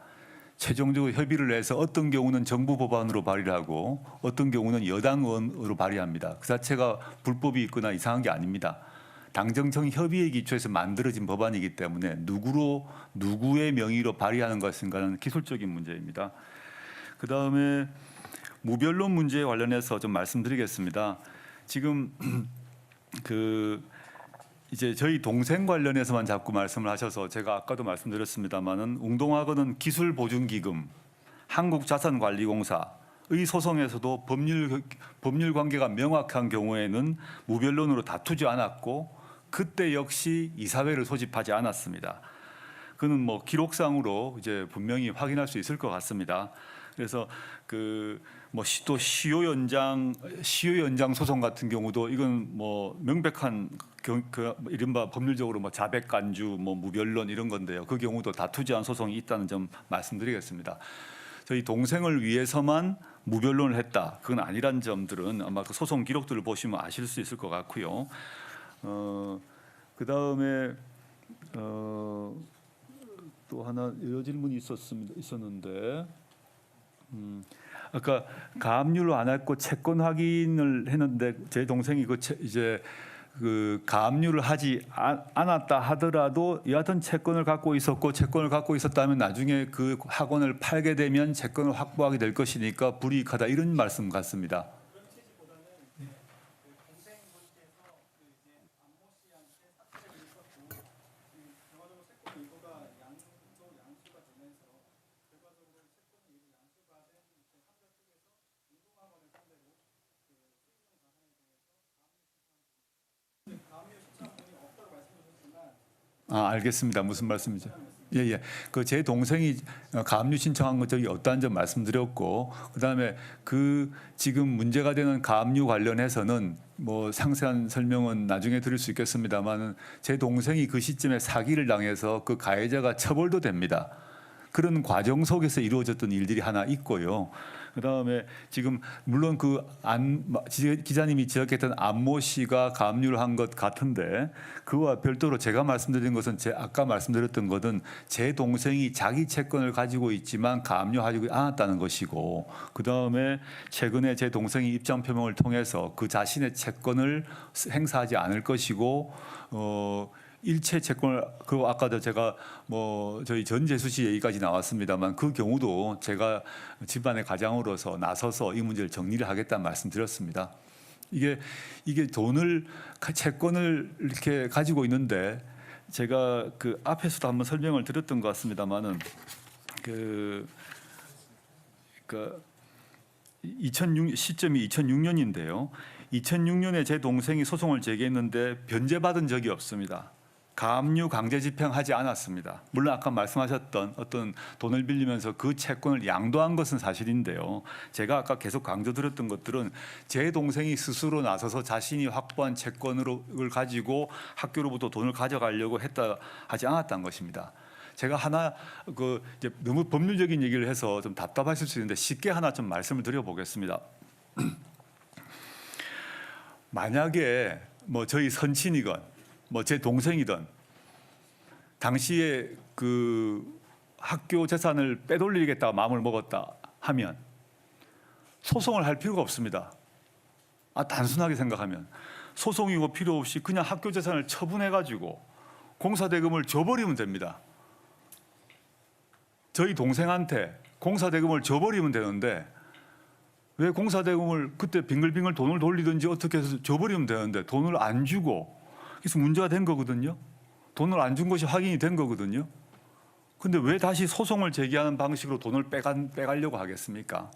Speaker 2: 최종적으로 협의를 해서 어떤 경우는 정부 법안으로 발의를 하고 어떤 경우는 여당 의원으로 발의합니다. 그 자체가 불법이 있거나 이상한 게 아닙니다. 당정청 협의에 기초해서 만들어진 법안이기 때문에 누구의 명의로 발의하는 것인가는 기술적인 문제입니다. 그다음에 무변론 문제에 관련해서 좀 말씀드리겠습니다. 지금 이제 저희 동생 관련해서만 자꾸 말씀을 하셔서 제가 아까도 말씀드렸습니다마는 웅동학원은 기술보증기금, 한국자산관리공사의 소송에서도 법률 관계가 명확한 경우에는 무변론으로 다투지 않았고 그때 역시 이사회를 소집하지 않았습니다. 그는 뭐 기록상으로 이제 분명히 확인할 수 있을 것 같습니다. 그래서 뭐 또 시효 연장 소송 같은 경우도 이건 뭐 명백한 이른바 법률적으로 뭐 자백 간주, 뭐 무변론 이런 건데요. 그 경우도 다투지 않은 소송이 있다는 점 말씀드리겠습니다. 저희 동생을 위해서만 무변론을 했다. 그건 아니란 점들은 아마 그 소송 기록들을 보시면 아실 수 있을 것 같고요. 그 다음에 또 하나 여러 질문이 있었는데. 아까 가압류를 안 했고 채권 확인을 했는데 제 동생이 이제 그 가압류를 하지 않았다 하더라도 여하튼 채권을 갖고 있었다면 나중에 그 학원을 팔게 되면 채권을 확보하게 될 것이니까 불이익하다 이런 말씀 같습니다. 알겠습니다. 무슨 말씀이죠? 예. 그 제 동생이 가압류 신청한 적이 없다는 점 말씀드렸고, 그다음에 그 지금 문제가 되는 가압류 관련해서는 뭐 상세한 설명은 나중에 드릴 수 있겠습니다만은 제 동생이 그 시점에 사기를 당해서 그 가해자가 처벌도 됩니다. 그런 과정 속에서 이루어졌던 일들이 하나 있고요. 그다음에 지금 물론 기자님이 지적했던 안모 씨가 가압류를 한 것 같은데 그와 별도로 제가 말씀드린 것은 아까 말씀드렸던 것은 제 동생이 자기 채권을 가지고 있지만 가압류하지 않았다는 것이고, 그다음에 최근에 제 동생이 입장 표명을 통해서 그 자신의 채권을 행사하지 않을 것이고 일체 채권을, 그리고 아까도 제가 뭐 저희 전재수 씨 얘기까지 나왔습니다만 그 경우도 제가 집안의 가장으로서 나서서 이 문제를 정리를 하겠다는 말씀드렸습니다. 이게 채권을 이렇게 가지고 있는데 제가 그 앞에서도 한번 설명을 드렸던 것 같습니다만은 시점이 2006년인데요. 2006년에 제 동생이 소송을 제기했는데 변제받은 적이 없습니다. 가압류 강제 집행하지 않았습니다. 물론 아까 말씀하셨던 어떤 돈을 빌리면서 그 채권을 양도한 것은 사실인데요. 제가 아까 계속 강조드렸던 것들은 제 동생이 스스로 나서서 자신이 확보한 채권을 가지고 학교로부터 돈을 가져가려고 했다 하지 않았다는 것입니다. 제가 하나 이제 너무 법률적인 얘기를 해서 좀 답답하실 수 있는데 쉽게 하나 좀 말씀을 드려보겠습니다. 만약에 뭐 저희 선친이건 뭐 제 동생이든 당시에 그 학교 재산을 빼돌리겠다 마음을 먹었다 하면 소송을 할 필요가 없습니다. 단순하게 생각하면 소송이고 필요 없이 그냥 학교 재산을 처분해가지고 공사대금을 줘버리면 됩니다. 저희 동생한테 공사대금을 줘버리면 되는데 왜 공사대금을 그때 빙글빙글 돈을 돌리든지 어떻게 해서 줘버리면 되는데 돈을 안 주고 그래서 문제가 된 거거든요. 돈을 안 준 것이 확인이 된 거거든요. 근데 왜 다시 소송을 제기하는 방식으로 돈을 빼가려고 하겠습니까?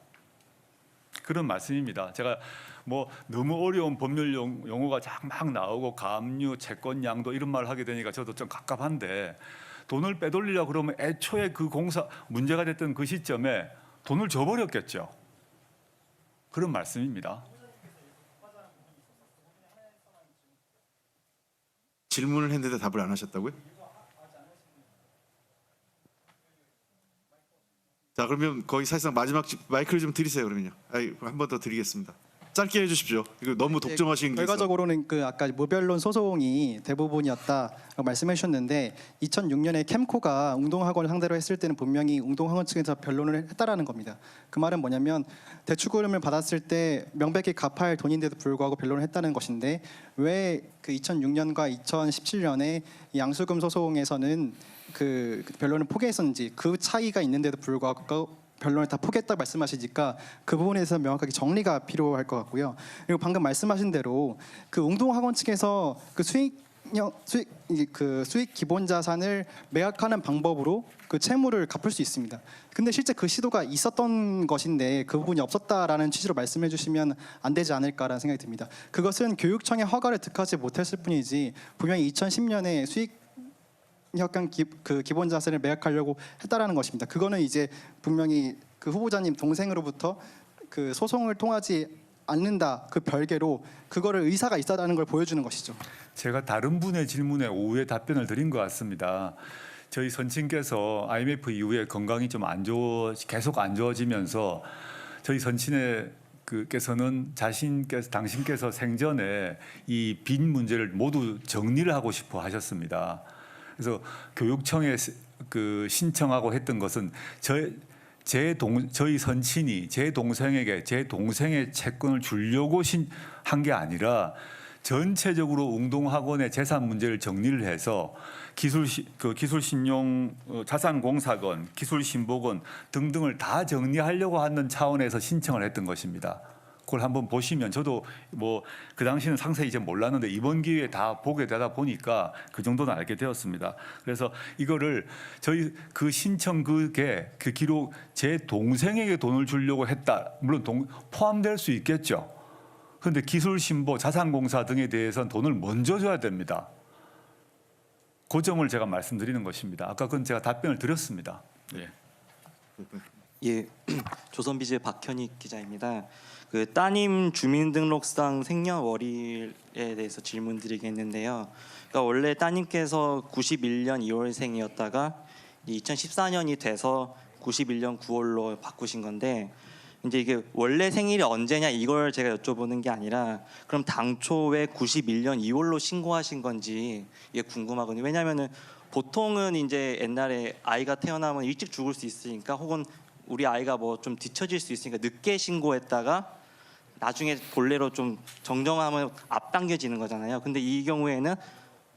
Speaker 2: 그런 말씀입니다. 제가 뭐 너무 어려운 법률 용어가 막 나오고 가압류, 채권 양도 이런 말을 하게 되니까 저도 좀 갑갑한데 돈을 빼돌리려고 그러면 애초에 그 공사 문제가 됐던 그 시점에 돈을 줘버렸겠죠. 그런 말씀입니다.
Speaker 1: 질문을 했는데 답을 안 하셨다고요? 자, 그러면 거기 사실상 마지막 마이크를 좀 드리세요. 그러면요. 한 번 더 드리겠습니다. 짧게 해주십시오. 이거 너무 독점하시는 게 있어요.
Speaker 10: 결과적으로는 그 아까 무변론 소송이 대부분이었다라고 말씀해 주셨는데 2006년에 캠코가 웅동학원을 상대로 했을 때는 분명히 웅동학원 측에서 변론을 했다라는 겁니다. 그 말은 뭐냐면 대출금을 받았을 때 명백히 갚아야 할 돈인데도 불구하고 변론을 했다는 것인데 왜 그 2006년과 2017년에 양수금 소송에서는 그 변론을 포기했었는지 그 차이가 있는데도 불구하고 변론을 다 포기했다 말씀하시니까 그 부분에 대해서 명확하게 정리가 필요할 것 같고요. 그리고 방금 말씀하신 대로 그 웅동학원 측에서 그 수익 기본 자산을 매각하는 방법으로 그 채무를 갚을 수 있습니다. 근데 실제 그 시도가 있었던 것인데 그 부분이 없었다라는 취지로 말씀해 주시면 안 되지 않을까라는 생각이 듭니다. 그것은 교육청의 허가를 득하지 못했을 뿐이지 분명히 2010년에 수익형 기본 자산을 매각하려고 했다라는 것입니다. 그거는 이제 분명히 그 후보자님 동생으로부터 그 소송을 통하지 않는다 그 별개로 그거를 의사가 있다라는 걸 보여주는 것이죠.
Speaker 2: 제가 다른 분의 질문에 오후에 답변을 드린 것 같습니다. 저희 선친께서 IMF 이후에 건강이 좀 계속 안 좋아지면서 저희 선친의 그께서는 당신께서 생전에 이 빈 문제를 모두 정리를 하고 싶어 하셨습니다. 그래서 교육청에 그 신청하고 했던 것은 저희 선친이 제 동생에게 제 동생의 채권을 주려고 한 게 아니라 전체적으로 웅동학원의 재산 문제를 정리를 해서 기술신용 자산공사건, 기술신보건 등등을 다 정리하려고 하는 차원에서 신청을 했던 것입니다. 그걸 한번 보시면 저도 뭐 그 당시는 상세히 이제 몰랐는데 이번 기회에 다 보게 되다 보니까 그 정도는 알게 되었습니다. 그래서 이거를 저희 그 신청 그 기록 제 동생에게 돈을 주려고 했다. 물론 포함될 수 있겠죠. 그런데 기술신보, 자산공사 등에 대해서는 돈을 먼저 줘야 됩니다. 그 점을 제가 말씀드리는 것입니다. 아까 그건 제가 답변을 드렸습니다. 예.
Speaker 11: 예, 조선비즈의 박현익 기자입니다. 그 따님 주민등록상 생년월일에 대해서 질문드리겠는데요. 그러니까 원래 따님께서 91년 2월생이었다가 2014년이 돼서 91년 9월로 바꾸신 건데 이제 이게 원래 생일이 언제냐 이걸 제가 여쭤보는 게 아니라 그럼 당초에 91년 2월로 신고하신 건지 이게 궁금하거든요. 왜냐하면은 보통은 이제 옛날에 아이가 태어나면 일찍 죽을 수 있으니까 혹은 우리 아이가 뭐 좀 뒤처질 수 있으니까 늦게 신고했다가 나중에 본래로 좀 정정하면 앞당겨지는 거잖아요. 근데 이 경우에는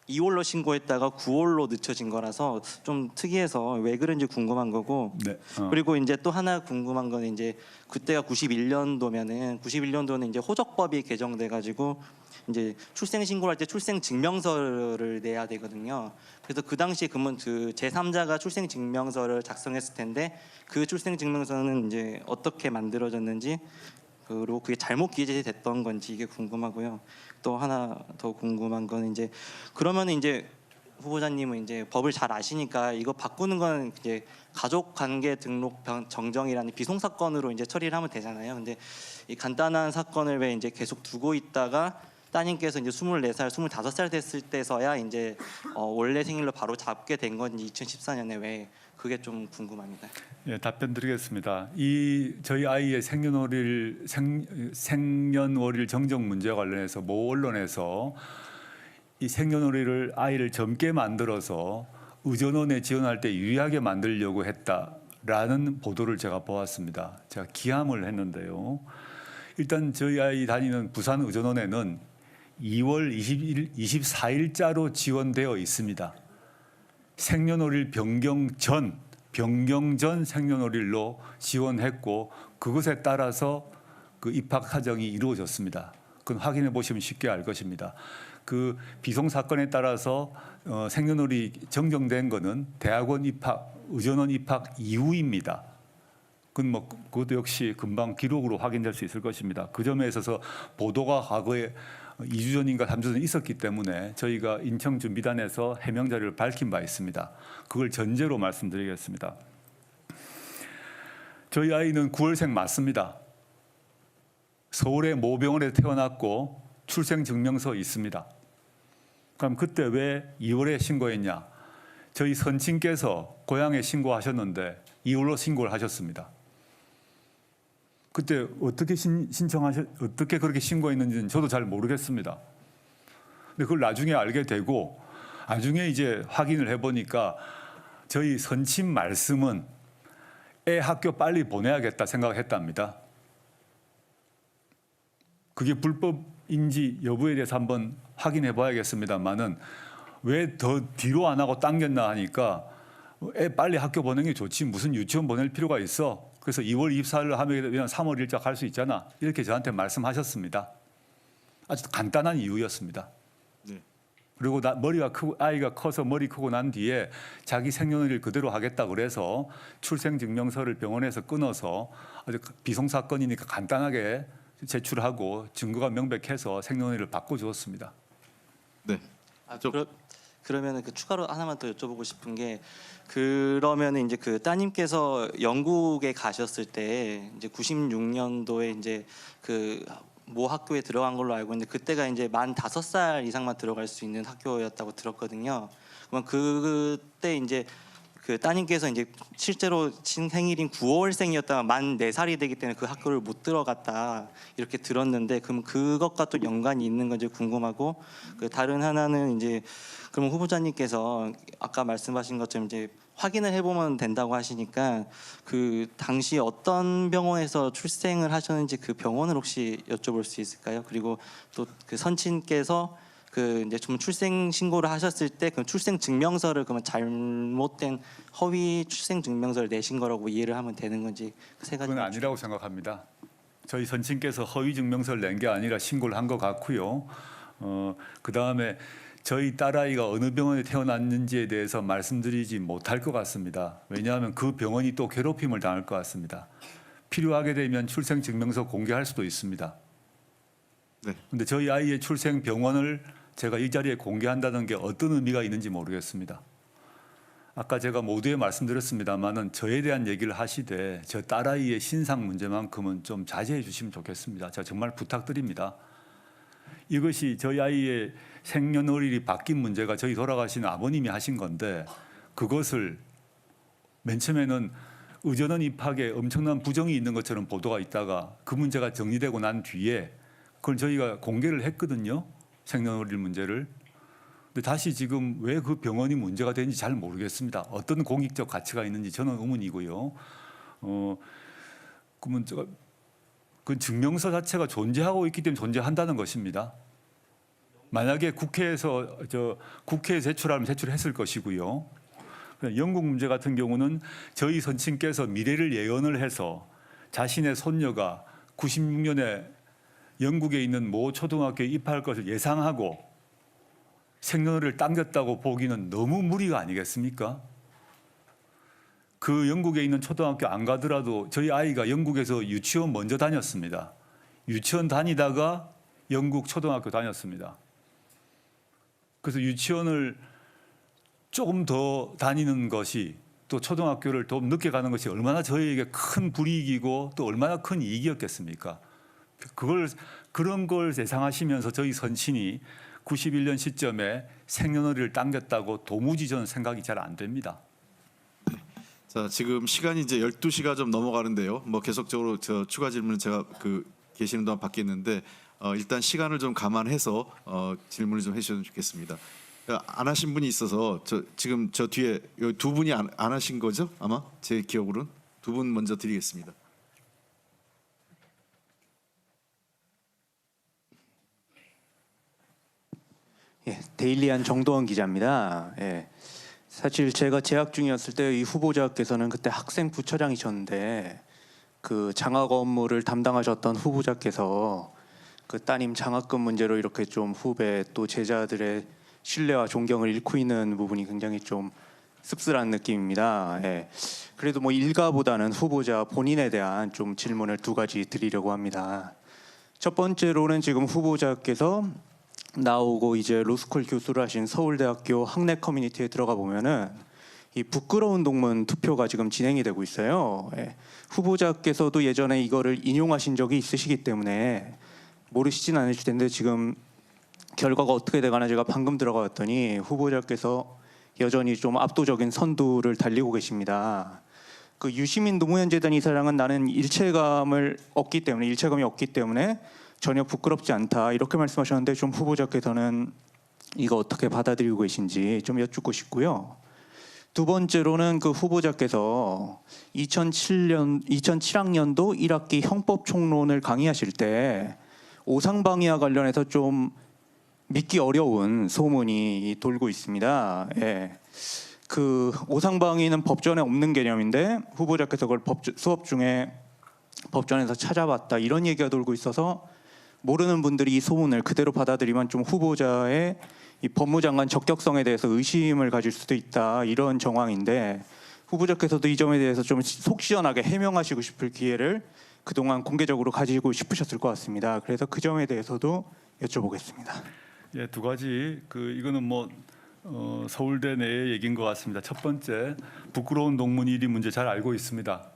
Speaker 11: 2월로 신고했다가 9월로 늦춰진 거라서 좀 특이해서 왜 그런지 궁금한 거고.
Speaker 2: 네.
Speaker 11: 그리고 이제 또 하나 궁금한 건 이제 그때가 91년도는 이제 호적법이 개정돼 가지고 이제 출생 신고를 할 때 출생 증명서를 내야 되거든요. 그래서 그 당시에 그러면 그 제3자가 출생 증명서를 작성했을 텐데 그 출생 증명서는 이제 어떻게 만들어졌는지 그리고 그게 잘못 기재됐던 건지 이게 궁금하고요. 또 하나 더 궁금한 건 이제 그러면 이제 후보자님은 이제 법을 잘 아시니까 이거 바꾸는 건 이제 가족관계 등록 정정이라는 비송 사건으로 이제 처리를 하면 되잖아요. 근데 이 간단한 사건을 왜 이제 계속 두고 있다가 따님께서 이제 24살, 25살 됐을 때서야 이제 원래 생일로 바로 잡게 된 건지 2014년에 왜 그게 좀 궁금합니다.
Speaker 2: 예, 답변 드리겠습니다. 이 저희 아이의 생년월일 정정 문제와 관련해서 모 언론에서 이 생년월일을 아이를 젊게 만들어서 의전원에 지원할 때 유리하게 만들려고 했다라는 보도를 제가 보았습니다. 제가 기함을 했는데요. 일단 저희 아이 다니는 부산 의전원에는 2월 24일자로 지원되어 있습니다. 생년월일 변경 전 생년월일로 지원했고 그것에 따라서 그 입학 사정이 이루어졌습니다. 그건 확인해 보시면 쉽게 알 것입니다. 그 비송 사건에 따라서 생년월일이 정정된 거는 대학원 입학, 의전원 입학 이후입니다. 그건 뭐 그것도 역시 금방 기록으로 확인될 수 있을 것입니다. 그 점에 있어서 보도가 과거에 2주 전인가 3주 전 있었기 때문에 저희가 인청 준비단에서 해명 자료를 밝힌 바 있습니다. 그걸 전제로 말씀드리겠습니다. 저희 아이는 9월생 맞습니다. 서울의 모병원에 태어났고 출생 증명서 있습니다. 그럼 그때 왜 2월에 신고했냐? 저희 선친께서 고향에 신고하셨는데 2월로 신고를 하셨습니다. 그때 어떻게 어떻게 그렇게 신고했는지는 저도 잘 모르겠습니다. 근데 그걸 나중에 알게 되고 나중에 이제 확인을 해보니까 저희 선친 말씀은 애 학교 빨리 보내야겠다 생각했답니다. 그게 불법인지 여부에 대해서 한번 확인해 봐야겠습니다만은 왜 더 뒤로 안 하고 당겼나 하니까 애 빨리 학교 보내는 게 좋지 무슨 유치원 보낼 필요가 있어. 그래서 2월 24일로 하면 3월 1일 갈 수 있잖아. 이렇게 저한테 말씀하셨습니다. 아주 간단한 이유였습니다.
Speaker 1: 네.
Speaker 2: 그리고 머리가 크고 아이가 커서 머리 크고 난 뒤에 자기 생년월일 그대로 하겠다 그래서 출생증명서를 병원에서 끊어서 아주 비송 사건이니까 간단하게 제출하고 증거가 명백해서 생년월일을 바꿔주었습니다.
Speaker 1: 네.
Speaker 11: 그러면은 그 추가로 하나만 더 여쭤보고 싶은 게 그러면은 이제 그 따님께서 영국에 가셨을 때 이제 96년도에 이제 그 모 학교에 들어간 걸로 알고 있는데 그때가 이제 만 5살 이상만 들어갈 수 있는 학교였다고 들었거든요. 그럼 그때 이제 그 따님께서 이제 실제로 생일인 9월생이었다가 만 4살이 되기 때문에 그 학교를 못 들어갔다 이렇게 들었는데 그럼 그것과 또 연관이 있는 건지 궁금하고 그 다른 하나는 이제 그럼 후보자님께서 아까 말씀하신 것처럼 이제 확인을 해보면 된다고 하시니까 그 당시 어떤 병원에서 출생을 하셨는지 그 병원을 혹시 여쭤볼 수 있을까요? 그리고 또 그 선친께서 그 이제 좀 출생 신고를 하셨을 때 그 출생 증명서를 그러면 잘못된 허위 출생 증명서를 내신 거라고 이해를 하면 되는 건지 그 세 가지.
Speaker 2: 그건 아니라고 생각합니다. 저희 선친께서 허위 증명서를 낸 게 아니라 신고를 한 것 같고요. 그 다음에 저희 딸아이가 어느 병원에 태어났는지에 대해서 말씀드리지 못할 것 같습니다. 왜냐하면 그 병원이 또 괴롭힘을 당할 것 같습니다. 필요하게 되면 출생 증명서 공개할 수도 있습니다.
Speaker 1: 네.
Speaker 2: 근데 저희 아이의 출생 병원을 제가 이 자리에 공개한다는 게 어떤 의미가 있는지 모르겠습니다. 아까 제가 모두에 말씀드렸습니다만은 저에 대한 얘기를 하시되 저 딸아이의 신상 문제만큼은 좀 자제해 주시면 좋겠습니다. 제가 정말 부탁드립니다. 이것이 저희 아이의 생년월일이 바뀐 문제가 저희 돌아가신 아버님이 하신 건데 그것을 맨 처음에는 의전원 입학에 엄청난 부정이 있는 것처럼 보도가 있다가 그 문제가 정리되고 난 뒤에 그걸 저희가 공개를 했거든요. 생년월일 문제를. 근데 다시 지금 왜 그 병원이 문제가 되는지 잘 모르겠습니다. 어떤 공익적 가치가 있는지 저는 의문이고요. 그러면 그 증명서 자체가 존재하고 있기 때문에 존재한다는 것입니다. 만약에 국회에서 국회에 제출하면 제출했을 것이고요. 영국 문제 같은 경우는 저희 선친께서 미래를 예언을 해서 자신의 손녀가 96년에 영국에 있는 모 초등학교에 입학할 것을 예상하고 생년월일을 당겼다고 보기는 너무 무리가 아니겠습니까? 그 영국에 있는 초등학교 안 가더라도 저희 아이가 영국에서 유치원 먼저 다녔습니다. 유치원 다니다가 영국 초등학교 다녔습니다. 그래서 유치원을 조금 더 다니는 것이 또 초등학교를 더 늦게 가는 것이 얼마나 저희에게 큰 불이익이고 또 얼마나 큰 이익이었겠습니까? 그런 걸 예상하시면서 저희 선친이 91년 시점에 생년월일을 당겼다고 도무지 저는 생각이 잘 안 됩니다.
Speaker 1: 자, 지금 시간이 이제 12시가 좀 넘어가는데요. 뭐 계속적으로 저 추가 질문은 제가 계시는 동안 받겠는데 일단 시간을 좀 감안해서 질문을 좀 해주시면 좋겠습니다. 안 하신 분이 있어서 지금 저 뒤에 두 분이 안 하신 거죠? 아마 제 기억으로는 두 분 먼저 드리겠습니다.
Speaker 12: 예, 데일리한 정도원 기자입니다. 예, 사실 제가 재학 중이었을 때 이 후보자께서는 그때 학생 부처장이셨는데 그 장학 업무를 담당하셨던 후보자께서 그 따님 장학금 문제로 이렇게 좀 후배 또 제자들의 신뢰와 존경을 잃고 있는 부분이 굉장히 좀 씁쓸한 느낌입니다. 예, 그래도 뭐 일가보다는 후보자 본인에 대한 좀 질문을 두 가지 드리려고 합니다. 첫 번째로는 지금 후보자께서 나오고 이제 로스쿨 교수를 하신 서울대학교 학내 커뮤니티에 들어가 보면은 이 부끄러운 동문 투표가 지금 진행이 되고 있어요. 예. 후보자께서도 예전에 이거를 인용하신 적이 있으시기 때문에 모르시진 않으실 텐데 지금 결과가 어떻게 되거나 제가 방금 들어갔더니 후보자께서 여전히 좀 압도적인 선두를 달리고 계십니다. 그 유시민 노무현 재단 이사장은 나는 일체감이 없기 때문에 전혀 부끄럽지 않다 이렇게 말씀하셨는데 좀 후보자께서는 이거 어떻게 받아들이고 계신지 좀 여쭙고 싶고요. 두 번째로는 그 후보자께서 2007학년도 1학기 형법총론을 강의하실 때 오상방위와 관련해서 좀 믿기 어려운 소문이 돌고 있습니다. 예. 그 오상방위는 법전에 없는 개념인데 후보자께서 그걸 수업 중에 법전에서 찾아봤다 이런 얘기가 돌고 있어서 모르는 분들이 이 소문을 그대로 받아들이면 좀 후보자의 이 법무장관 적격성에 대해서 의심을 가질 수도 있다 이런 정황인데 후보자께서도 이 점에 대해서 좀 속 시원하게 해명하시고 싶을 기회를 그동안 공개적으로 가지고 싶으셨을 것 같습니다. 그래서 그 점에 대해서도 여쭤보겠습니다.
Speaker 2: 예, 두 가지 이거는 뭐 서울대 내의 얘기인 것 같습니다. 첫 번째 부끄러운 동문 1위 문제 잘 알고 있습니다.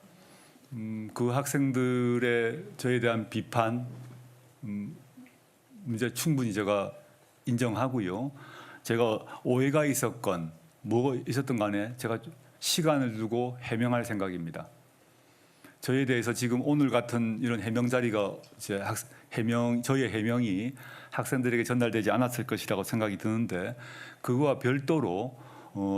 Speaker 2: 그 학생들의 저에 대한 비판 문제 충분히 제가 인정하고요. 제가 오해가 있었건 뭐가 있었던 간에 제가 시간을 두고 해명할 생각입니다. 저에 대해서 지금 오늘 같은 이런 해명 자리가 저의 해명이 학생들에게 전달되지 않았을 것이라고 생각이 드는데 그거와 별도로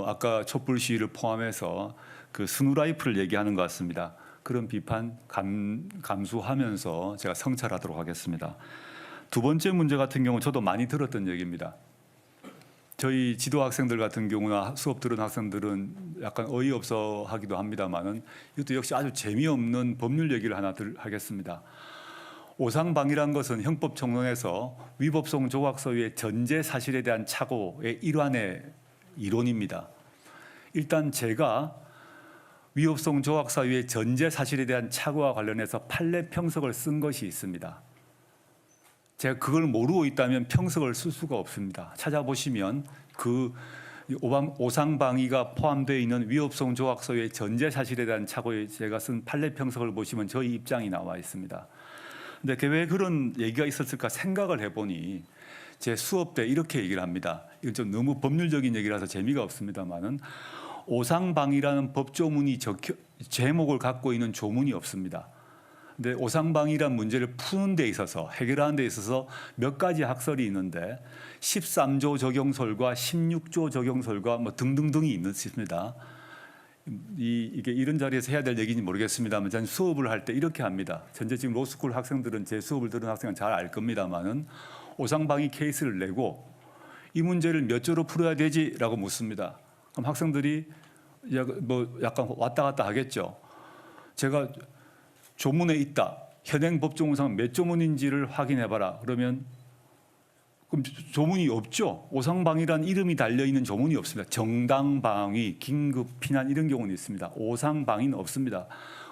Speaker 2: 아까 촛불 시위를 포함해서 그 스누라이프를 얘기하는 것 같습니다. 그런 비판 감수하면서 제가 성찰하도록 하겠습니다. 두 번째 문제 같은 경우 저도 많이 들었던 얘기입니다. 저희 지도 학생들 같은 경우나 수업 들은 학생들은 약간 어이없어 하기도 합니다만은 이것도 역시 아주 재미없는 법률 얘기를 하나 하겠습니다. 오상방위란 것은 형법총론에서 위법성 조각서의 전제 사실에 대한 착오의 일환의 이론입니다. 일단 제가 위법성 조각서의 전제 사실에 대한 착오와 관련해서 판례 평석을 쓴 것이 있습니다. 제가 그걸 모르고 있다면 평석을 쓸 수가 없습니다. 찾아보시면 그 오상방위가 포함되어 있는 위법성 조각서의 전제 사실에 대한 착오에 제가 쓴 판례 평석을 보시면 저희 입장이 나와 있습니다. 근데 왜 그런 얘기가 있었을까 생각을 해보니 제 수업 때 이렇게 얘기를 합니다. 이건 좀 너무 법률적인 얘기라서 재미가 없습니다만은 오상방위라는 법조문이 제목을 갖고 있는 조문이 없습니다. 근데 오상방위란 문제를 푸는 데 있어서 해결하는 데 있어서 몇 가지 학설이 있는데 13조 적용설과 16조 적용설과 뭐 등등등이 있습니다. 이게 이런 자리에서 해야 될 얘기인지 모르겠습니다만 저는 수업을 할 때 이렇게 합니다. 현재 지금 로스쿨 학생들은 제 수업을 들은 학생은 잘 알 겁니다만은 오상방위 케이스를 내고 이 문제를 몇 조로 풀어야 되지라고 묻습니다. 그럼 학생들이 뭐 약간 왔다 갔다 하겠죠. 제가 조문에 있다. 현행 법조문상 몇 조문인지를 확인해봐라. 그러면 그럼 조문이 없죠. 오상방위란 이름이 달려있는 조문이 없습니다. 정당방위, 긴급피난 이런 경우는 있습니다. 오상방위는 없습니다.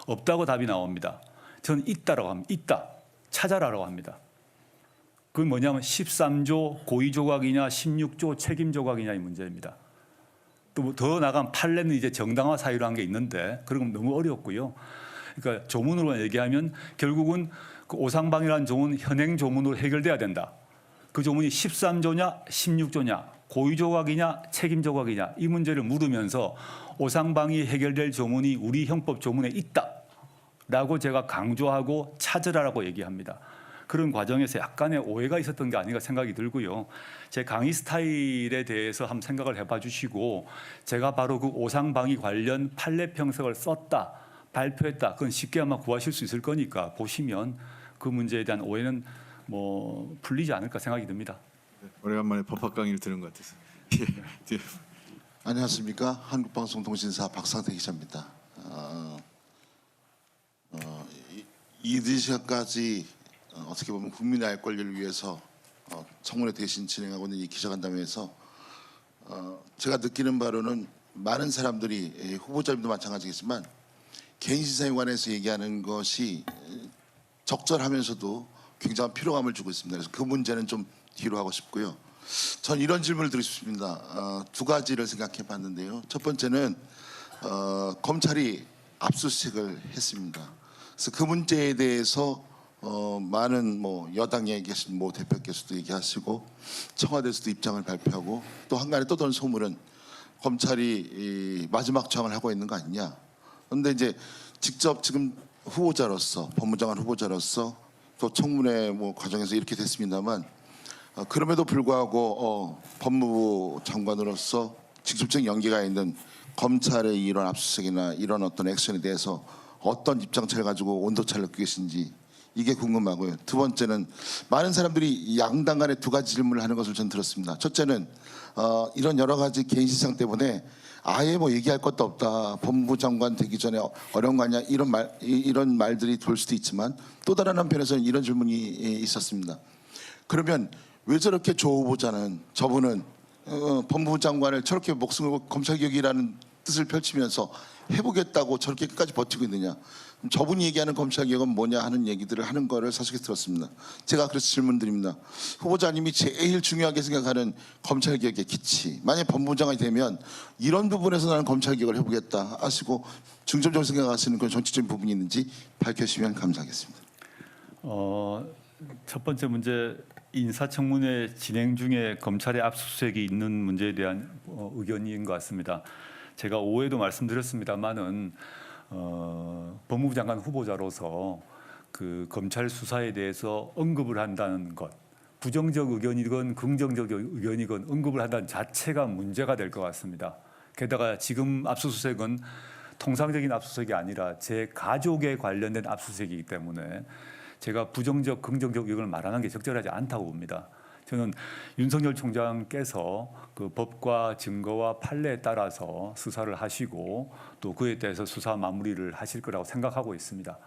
Speaker 2: 없다고 답이 나옵니다. 저는 있다라고 합니다. 있다. 찾아라라고 합니다. 그건 뭐냐면 13조 고의조각이냐 16조 책임조각이냐의 문제입니다. 또 더 나간 판례는 이제 정당화 사유로 한 게 있는데 그런 건 너무 어렵고요. 그러니까 조문으로 얘기하면 결국은 그 오상방이라는 조문 현행 조문으로 해결돼야 된다. 그 조문이 13조냐 16조냐 고의 조각이냐 책임 조각이냐 이 문제를 물으면서 오상방이 해결될 조문이 우리 형법 조문에 있다라고 제가 강조하고 찾으라고 얘기합니다. 그런 과정에서 약간의 오해가 있었던 게 아닌가 생각이 들고요. 제 강의 스타일에 대해서 한번 생각을 해봐 주시고 제가 바로 그 오상방위 관련 판례 평석을 썼다, 발표했다. 그건 쉽게 아마 구하실 수 있을 거니까 보시면 그 문제에 대한 오해는 뭐 풀리지 않을까 생각이 듭니다.
Speaker 1: 오래간만에 법학 강의를 들은 것 같아서. 예.
Speaker 13: 안녕하십니까. 한국방송통신사 박상태 기자입니다. 이 시간까지 어떻게 보면 국민의 알 권리를 위해서 청문회 대신 진행하고 있는 이 기자간담회에서 제가 느끼는 바로는 많은 사람들이 후보자님도 마찬가지겠지만 개인 신상에 관해서 얘기하는 것이 적절하면서도 굉장한 피로감을 주고 있습니다. 그래서 그 문제는 좀 뒤로 하고 싶고요. 전 이런 질문을 드리고 싶습니다. 두 가지를 생각해 봤는데요. 첫 번째는 검찰이 압수수색을 했습니다. 그래서 그 문제에 대해서 많은 뭐 여당에 계신 모 대표께서도 얘기하시고 청와대에서도 입장을 발표하고 또 한간에 떠도는 소문은 검찰이 이 마지막 저항을 하고 있는 거 아니냐. 그런데 이제 직접 지금 후보자로서 법무장관 후보자로서 또 청문회 뭐 과정에서 이렇게 됐습니다만 그럼에도 불구하고 법무부 장관으로서 직접적 연계가 있는 검찰의 이런 압수수색이나 이런 어떤 액션에 대해서 어떤 입장차를 가지고 온도차를 느끼고 계신지 이게 궁금하고요. 두 번째는 많은 사람들이 양당 간에 두 가지 질문을 하는 것을 저는 들었습니다. 첫째는 이런 여러 가지 개인 시상 때문에 아예 뭐 얘기할 것도 없다. 법무부 장관 되기 전에 어려운 거 아니야. 이런 말들이 돌 수도 있지만 또 다른 한편에서는 이런 질문이 있었습니다. 그러면 왜 저렇게 조 후보자는 저분은 법무부 장관을 저렇게 목숨을 걸고 검찰개혁이라는 뜻을 펼치면서 해보겠다고 저렇게 끝까지 버티고 있느냐. 저분이 얘기하는 검찰개혁은 뭐냐 하는 얘기들을 하는 거를 사실에 들었습니다. 제가 그래서 질문드립니다. 후보자님이 제일 중요하게 생각하는 검찰개혁의 기치. 만약에 법무부 장관이 되면 이런 부분에서 나는 검찰개혁을 해보겠다 하시고 중점적으로 생각하시는 그런 정치적인 부분이 있는지 밝혀주시면 감사하겠습니다.
Speaker 2: 첫 번째 문제 인사청문회 진행 중에 검찰의 압수수색이 있는 문제에 대한 의견인 것 같습니다. 제가 오해도 말씀드렸습니다만은 법무부 장관 후보자로서 그 검찰 수사에 대해서 언급을 한다는 것, 부정적 의견이건 긍정적 의견이건 언급을 한다는 자체가 문제가 될 것 같습니다. 게다가 지금 압수수색은 통상적인 압수수색이 아니라 제 가족에 관련된 압수수색이기 때문에 제가 부정적, 긍정적 의견을 말하는 게 적절하지 않다고 봅니다. 저는 윤석열 총장께서 그 법과 증거와 판례에 따라서 수사를 하시고 또 그에 대해서 수사 마무리를 하실 거라고 생각하고 있습니다.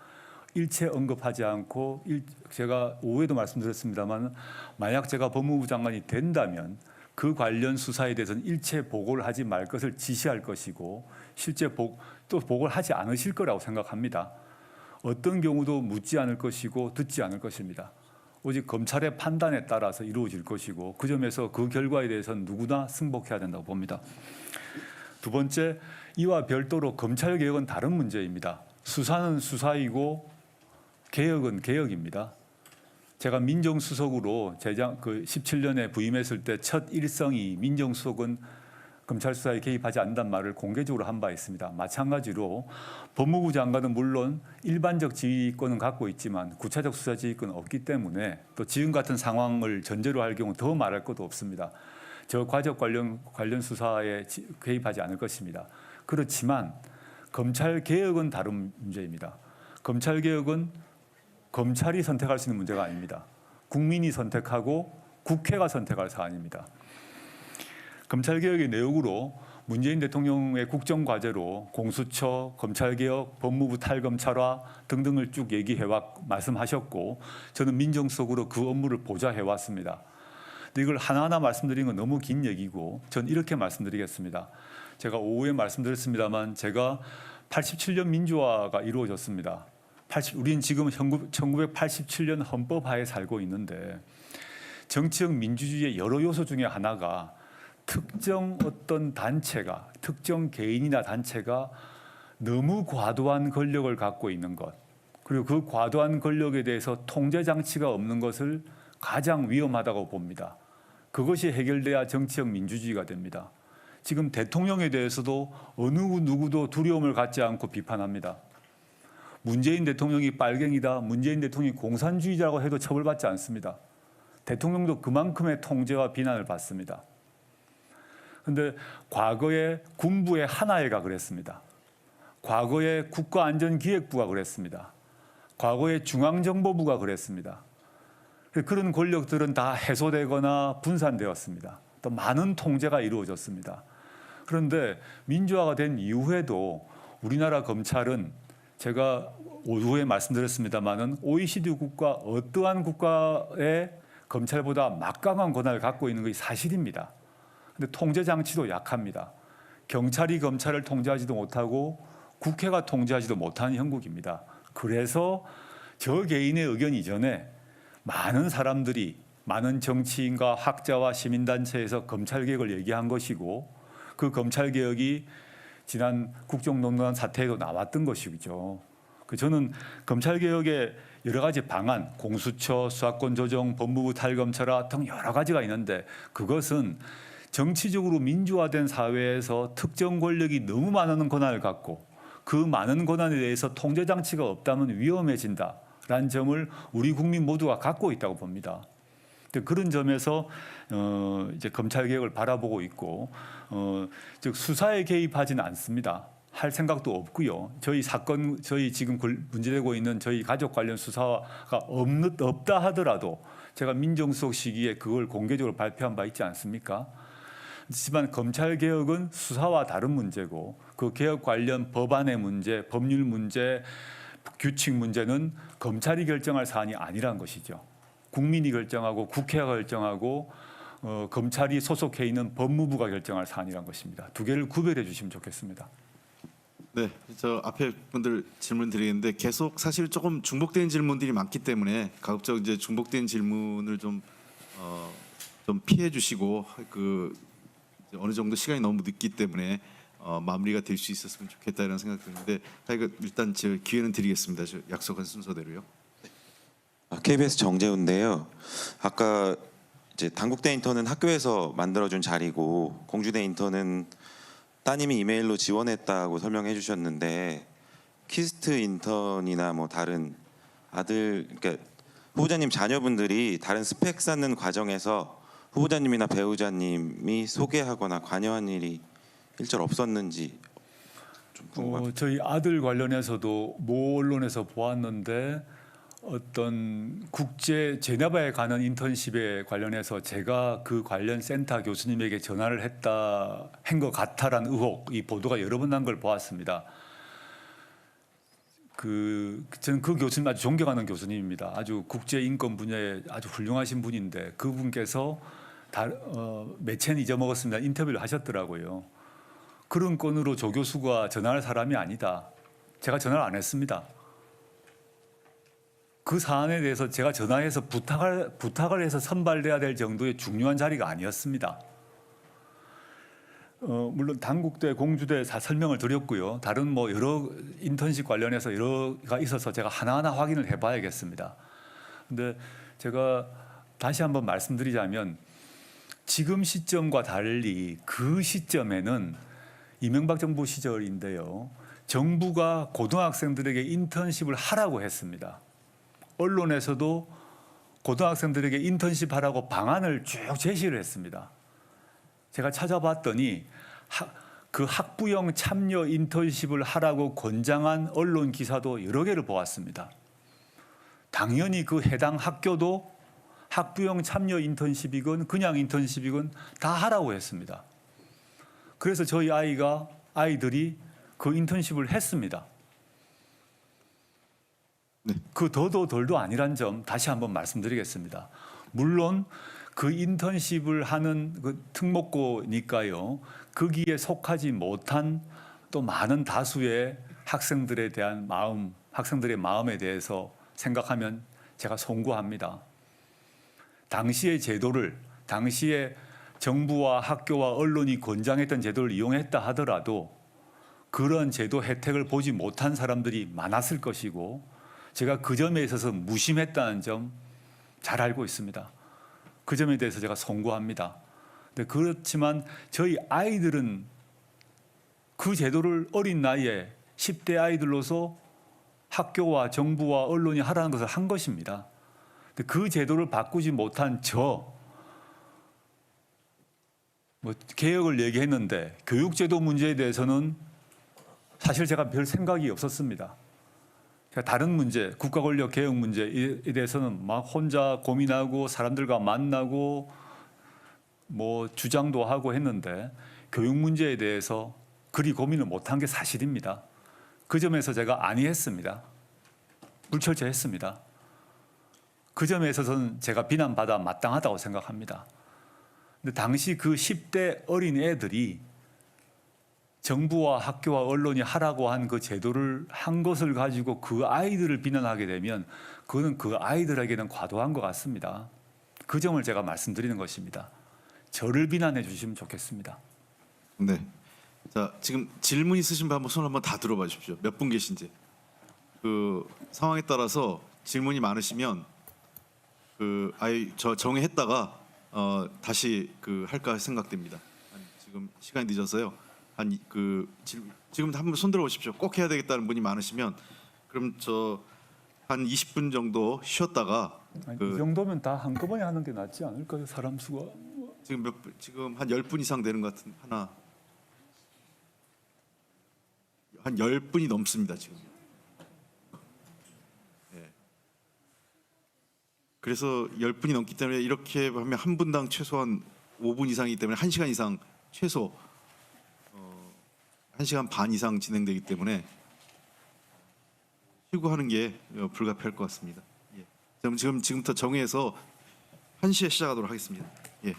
Speaker 2: 일체 언급하지 않고 제가 오해도 말씀드렸습니다만 만약 제가 법무부 장관이 된다면 그 관련 수사에 대해서는 일체 보고를 하지 말 것을 지시할 것이고 실제 또 보고를 하지 않으실 거라고 생각합니다. 어떤 경우도 묻지 않을 것이고 듣지 않을 것입니다. 오직 검찰의 판단에 따라서 이루어질 것이고 그 점에서 그 결과에 대해서는 누구나 승복해야 된다고 봅니다. 두 번째, 이와 별도로 검찰개혁은 다른 문제입니다. 수사는 수사이고 개혁은 개혁입니다. 제가 민정수석으로 그 17년에 부임했을 때 첫 일성이 민정수석은 검찰 수사에 개입하지 않는다는 말을 공개적으로 한 바 있습니다. 마찬가지로 법무부 장관은 물론 일반적 지휘권은 갖고 있지만 구체적 수사 지휘권은 없기 때문에 또 지금 같은 상황을 전제로 할 경우 더 말할 것도 없습니다. 저 과적 관련 수사에 개입하지 않을 것입니다. 그렇지만 검찰 개혁은 다른 문제입니다. 검찰 개혁은 검찰이 선택할 수 있는 문제가 아닙니다. 국민이 선택하고 국회가 선택할 사안입니다. 검찰개혁의 내용으로 문재인 대통령의 국정과제로 공수처, 검찰개혁, 법무부 탈검찰화 등등을 쭉 말씀하셨고 저는 민정수석으로 그 업무를 보좌해왔습니다. 근데 이걸 하나하나 말씀드리는 건 너무 긴 얘기고 전 이렇게 말씀드리겠습니다. 제가 오후에 말씀드렸습니다만 제가 87년 민주화가 이루어졌습니다. 우리는 지금 1987년 헌법하에 살고 있는데 정치적 민주주의의 여러 요소 중에 하나가 특정 어떤 단체가, 특정 개인이나 단체가 너무 과도한 권력을 갖고 있는 것, 그리고 그 과도한 권력에 대해서 통제 장치가 없는 것을 가장 위험하다고 봅니다. 그것이 해결돼야 정치적 민주주의가 됩니다. 지금 대통령에 대해서도 어느 누구도 두려움을 갖지 않고 비판합니다. 문재인 대통령이 빨갱이다, 문재인 대통령이 공산주의자라고 해도 처벌받지 않습니다. 대통령도 그만큼의 통제와 비난을 받습니다. 그런데 과거에 군부의 하나회가 그랬습니다. 과거에 국가안전기획부가 그랬습니다. 과거에 중앙정보부가 그랬습니다. 그런 권력들은 다 해소되거나 분산되었습니다. 또 많은 통제가 이루어졌습니다. 그런데 민주화가 된 이후에도 우리나라 검찰은 제가 오후에 말씀드렸습니다마는 OECD 국가 어떠한 국가의 검찰보다 막강한 권한을 갖고 있는 것이 사실입니다. 근데 통제 장치도 약합니다. 경찰이 검찰을 통제하지도 못하고 국회가 통제하지도 못하는 형국입니다. 그래서 저 개인의 의견 이전에 많은 사람들이, 많은 정치인과 학자와 시민단체에서 검찰개혁을 얘기한 것이고, 그 검찰개혁이 지난 국정농단 사태에도 나왔던 것이죠. 저는 검찰개혁의 여러 가지 방안, 공수처, 수사권 조정, 법무부 탈검찰화 등 여러 가지가 있는데, 그것은 정치적으로 민주화된 사회에서 특정 권력이 너무 많은 권한을 갖고 그 많은 권한에 대해서 통제 장치가 없다면 위험해진다라는 점을 우리 국민 모두가 갖고 있다고 봅니다. 그런 점에서 이제 검찰 개혁을 바라보고 있고, 즉 수사에 개입하지는 않습니다. 할 생각도 없고요. 저희 사건, 저희 지금 문제되고 있는 저희 가족 관련 수사가 없다 하더라도 제가 민정수석 시기에 그걸 공개적으로 발표한 바 있지 않습니까? 하지만 검찰 개혁은 수사와 다른 문제고, 그 개혁 관련 법안의 문제, 법률 문제, 규칙 문제는 검찰이 결정할 사안이 아니라는 것이죠. 국민이 결정하고 국회가 결정하고 검찰이 소속해 있는 법무부가 결정할 사안이라는 것입니다. 두 개를 구별해 주시면 좋겠습니다.
Speaker 1: 네, 저 앞에 분들 질문 드리는데 계속 사실 조금 중복된 질문들이 많기 때문에 가급적 이제 중복된 질문을 좀 피해 주시고 이제 어느 정도 시간이 너무 늦기 때문에 마무리가 될 수 있었으면 좋겠다 이런 생각 드는데 일단 제 기회는 드리겠습니다. 저 약속한 순서대로요.
Speaker 14: KBS 정재훈인데요. 아까 이제 당국대 인턴은 학교에서 만들어준 자리고 공주대 인턴은 따님이 이메일로 지원했다고 설명해 주셨는데, 키스트 인턴이나 뭐 다른 아들, 그러니까 후보자님 자녀분들이 다른 스펙 쌓는 과정에서 후보자님이나 배우자님이 소개하거나 관여한 일이 일절 없었는지 좀 궁금합니다.
Speaker 2: 저희 아들 관련해서도 모 언론에서 보았는데, 어떤 국제 제네바에 가는 인턴십에 관련해서 제가 그 관련 센터 교수님에게 전화를 한 것 같다라는 의혹, 이 보도가 여러 번 난 걸 보았습니다. 저는 그 교수님 아주 존경하는 교수님입니다. 아주 국제 인권 분야에 아주 훌륭하신 분인데, 그분께서 매체는 잊어먹었습니다. 인터뷰를 하셨더라고요. 그런 건으로 조 교수가 전화할 사람이 아니다. 제가 전화를 안 했습니다. 그 사안에 대해서 제가 전화해서 부탁을 해서 선발돼야 될 정도의 중요한 자리가 아니었습니다. 물론 당국대, 공주대 다 설명을 드렸고요. 다른 뭐 여러 인턴십 관련해서 여러가 있어서 제가 하나하나 확인을 해봐야겠습니다. 근데 제가 다시 한번 말씀드리자면, 지금 시점과 달리 그 시점에는 이명박 정부 시절인데요. 정부가 고등학생들에게 인턴십을 하라고 했습니다. 언론에서도 고등학생들에게 인턴십 하라고 방안을 쭉 제시를 했습니다. 제가 찾아봤더니 그 학부형 참여 인턴십을 하라고 권장한 언론 기사도 여러 개를 보았습니다. 당연히 그 해당 학교도 학부형 참여 인턴십이건 그냥 인턴십이건 다 하라고 했습니다. 그래서 저희 아이들이 그 인턴십을 했습니다. 그 더도 덜도 아니란 점 다시 한번 말씀드리겠습니다. 물론 그 인턴십을 하는 그 특목고니까요, 거기에 속하지 못한 또 많은 다수의 학생들에 대한 학생들의 마음에 대해서 생각하면 제가 송구합니다. 당시의 제도를, 당시의 정부와 학교와 언론이 권장했던 제도를 이용했다 하더라도 그런 제도 혜택을 보지 못한 사람들이 많았을 것이고 제가 그 점에 있어서 무심했다는 점 잘 알고 있습니다. 그 점에 대해서 제가 송구합니다. 근데 그렇지만 저희 아이들은 그 제도를 어린 나이에 10대 아이들로서 학교와 정부와 언론이 하라는 것을 한 것입니다. 근데 그 제도를 바꾸지 못한 개혁을 얘기했는데 교육제도 문제에 대해서는 사실 제가 별 생각이 없었습니다. 다른 문제, 국가 권력 개혁 문제에 대해서는 막 혼자 고민하고 사람들과 만나고 주장도 하고 했는데 교육 문제에 대해서 그리 고민을 못한 게 사실입니다. 그 점에서 제가 안이했습니다. 불철저했습니다. 그 점에 있어서는 제가 비난받아 마땅하다고 생각합니다. 근데 당시 그 10대 어린 애들이 정부와 학교와 언론이 하라고 한 그 제도를 한 것을 가지고 그 아이들을 비난하게 되면 그거는 그 아이들에게는 과도한 것 같습니다. 그 점을 제가 말씀드리는 것입니다. 저를 비난해 주시면 좋겠습니다.
Speaker 1: 네. 자, 지금 질문 있으신 분 한번 손 한번 다 들어봐 주십시오. 몇 분 계신지. 그 상황에 따라서 질문이 많으시면 저 정해했다가 다시 할까 생각됩니다. 지금 시간이 늦어서요. 지금 한번 손 들어보십시오. 꼭 해야 되겠다는 분이 많으시면 그럼 한 20분 정도 쉬었다가
Speaker 2: 이 정도면 다 한꺼번에 하는 게 낫지 않을까요? 사람 수가
Speaker 1: 지금 한 10분 이상 되는 것 같은 한 10분이 넘습니다, 지금. 네. 그래서 10분이 넘기 때문에 이렇게 하면 한 분당 최소한 5분 이상이기 때문에 1시간 이상 최소 1시간 반 이상 진행되기 때문에 쉬고 하는 게 불가피할 것 같습니다. 예. 그럼 지금부터 정회에서 1시에 시작하도록 하겠습니다. 예.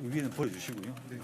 Speaker 2: 위에는 버려주시고요. 네.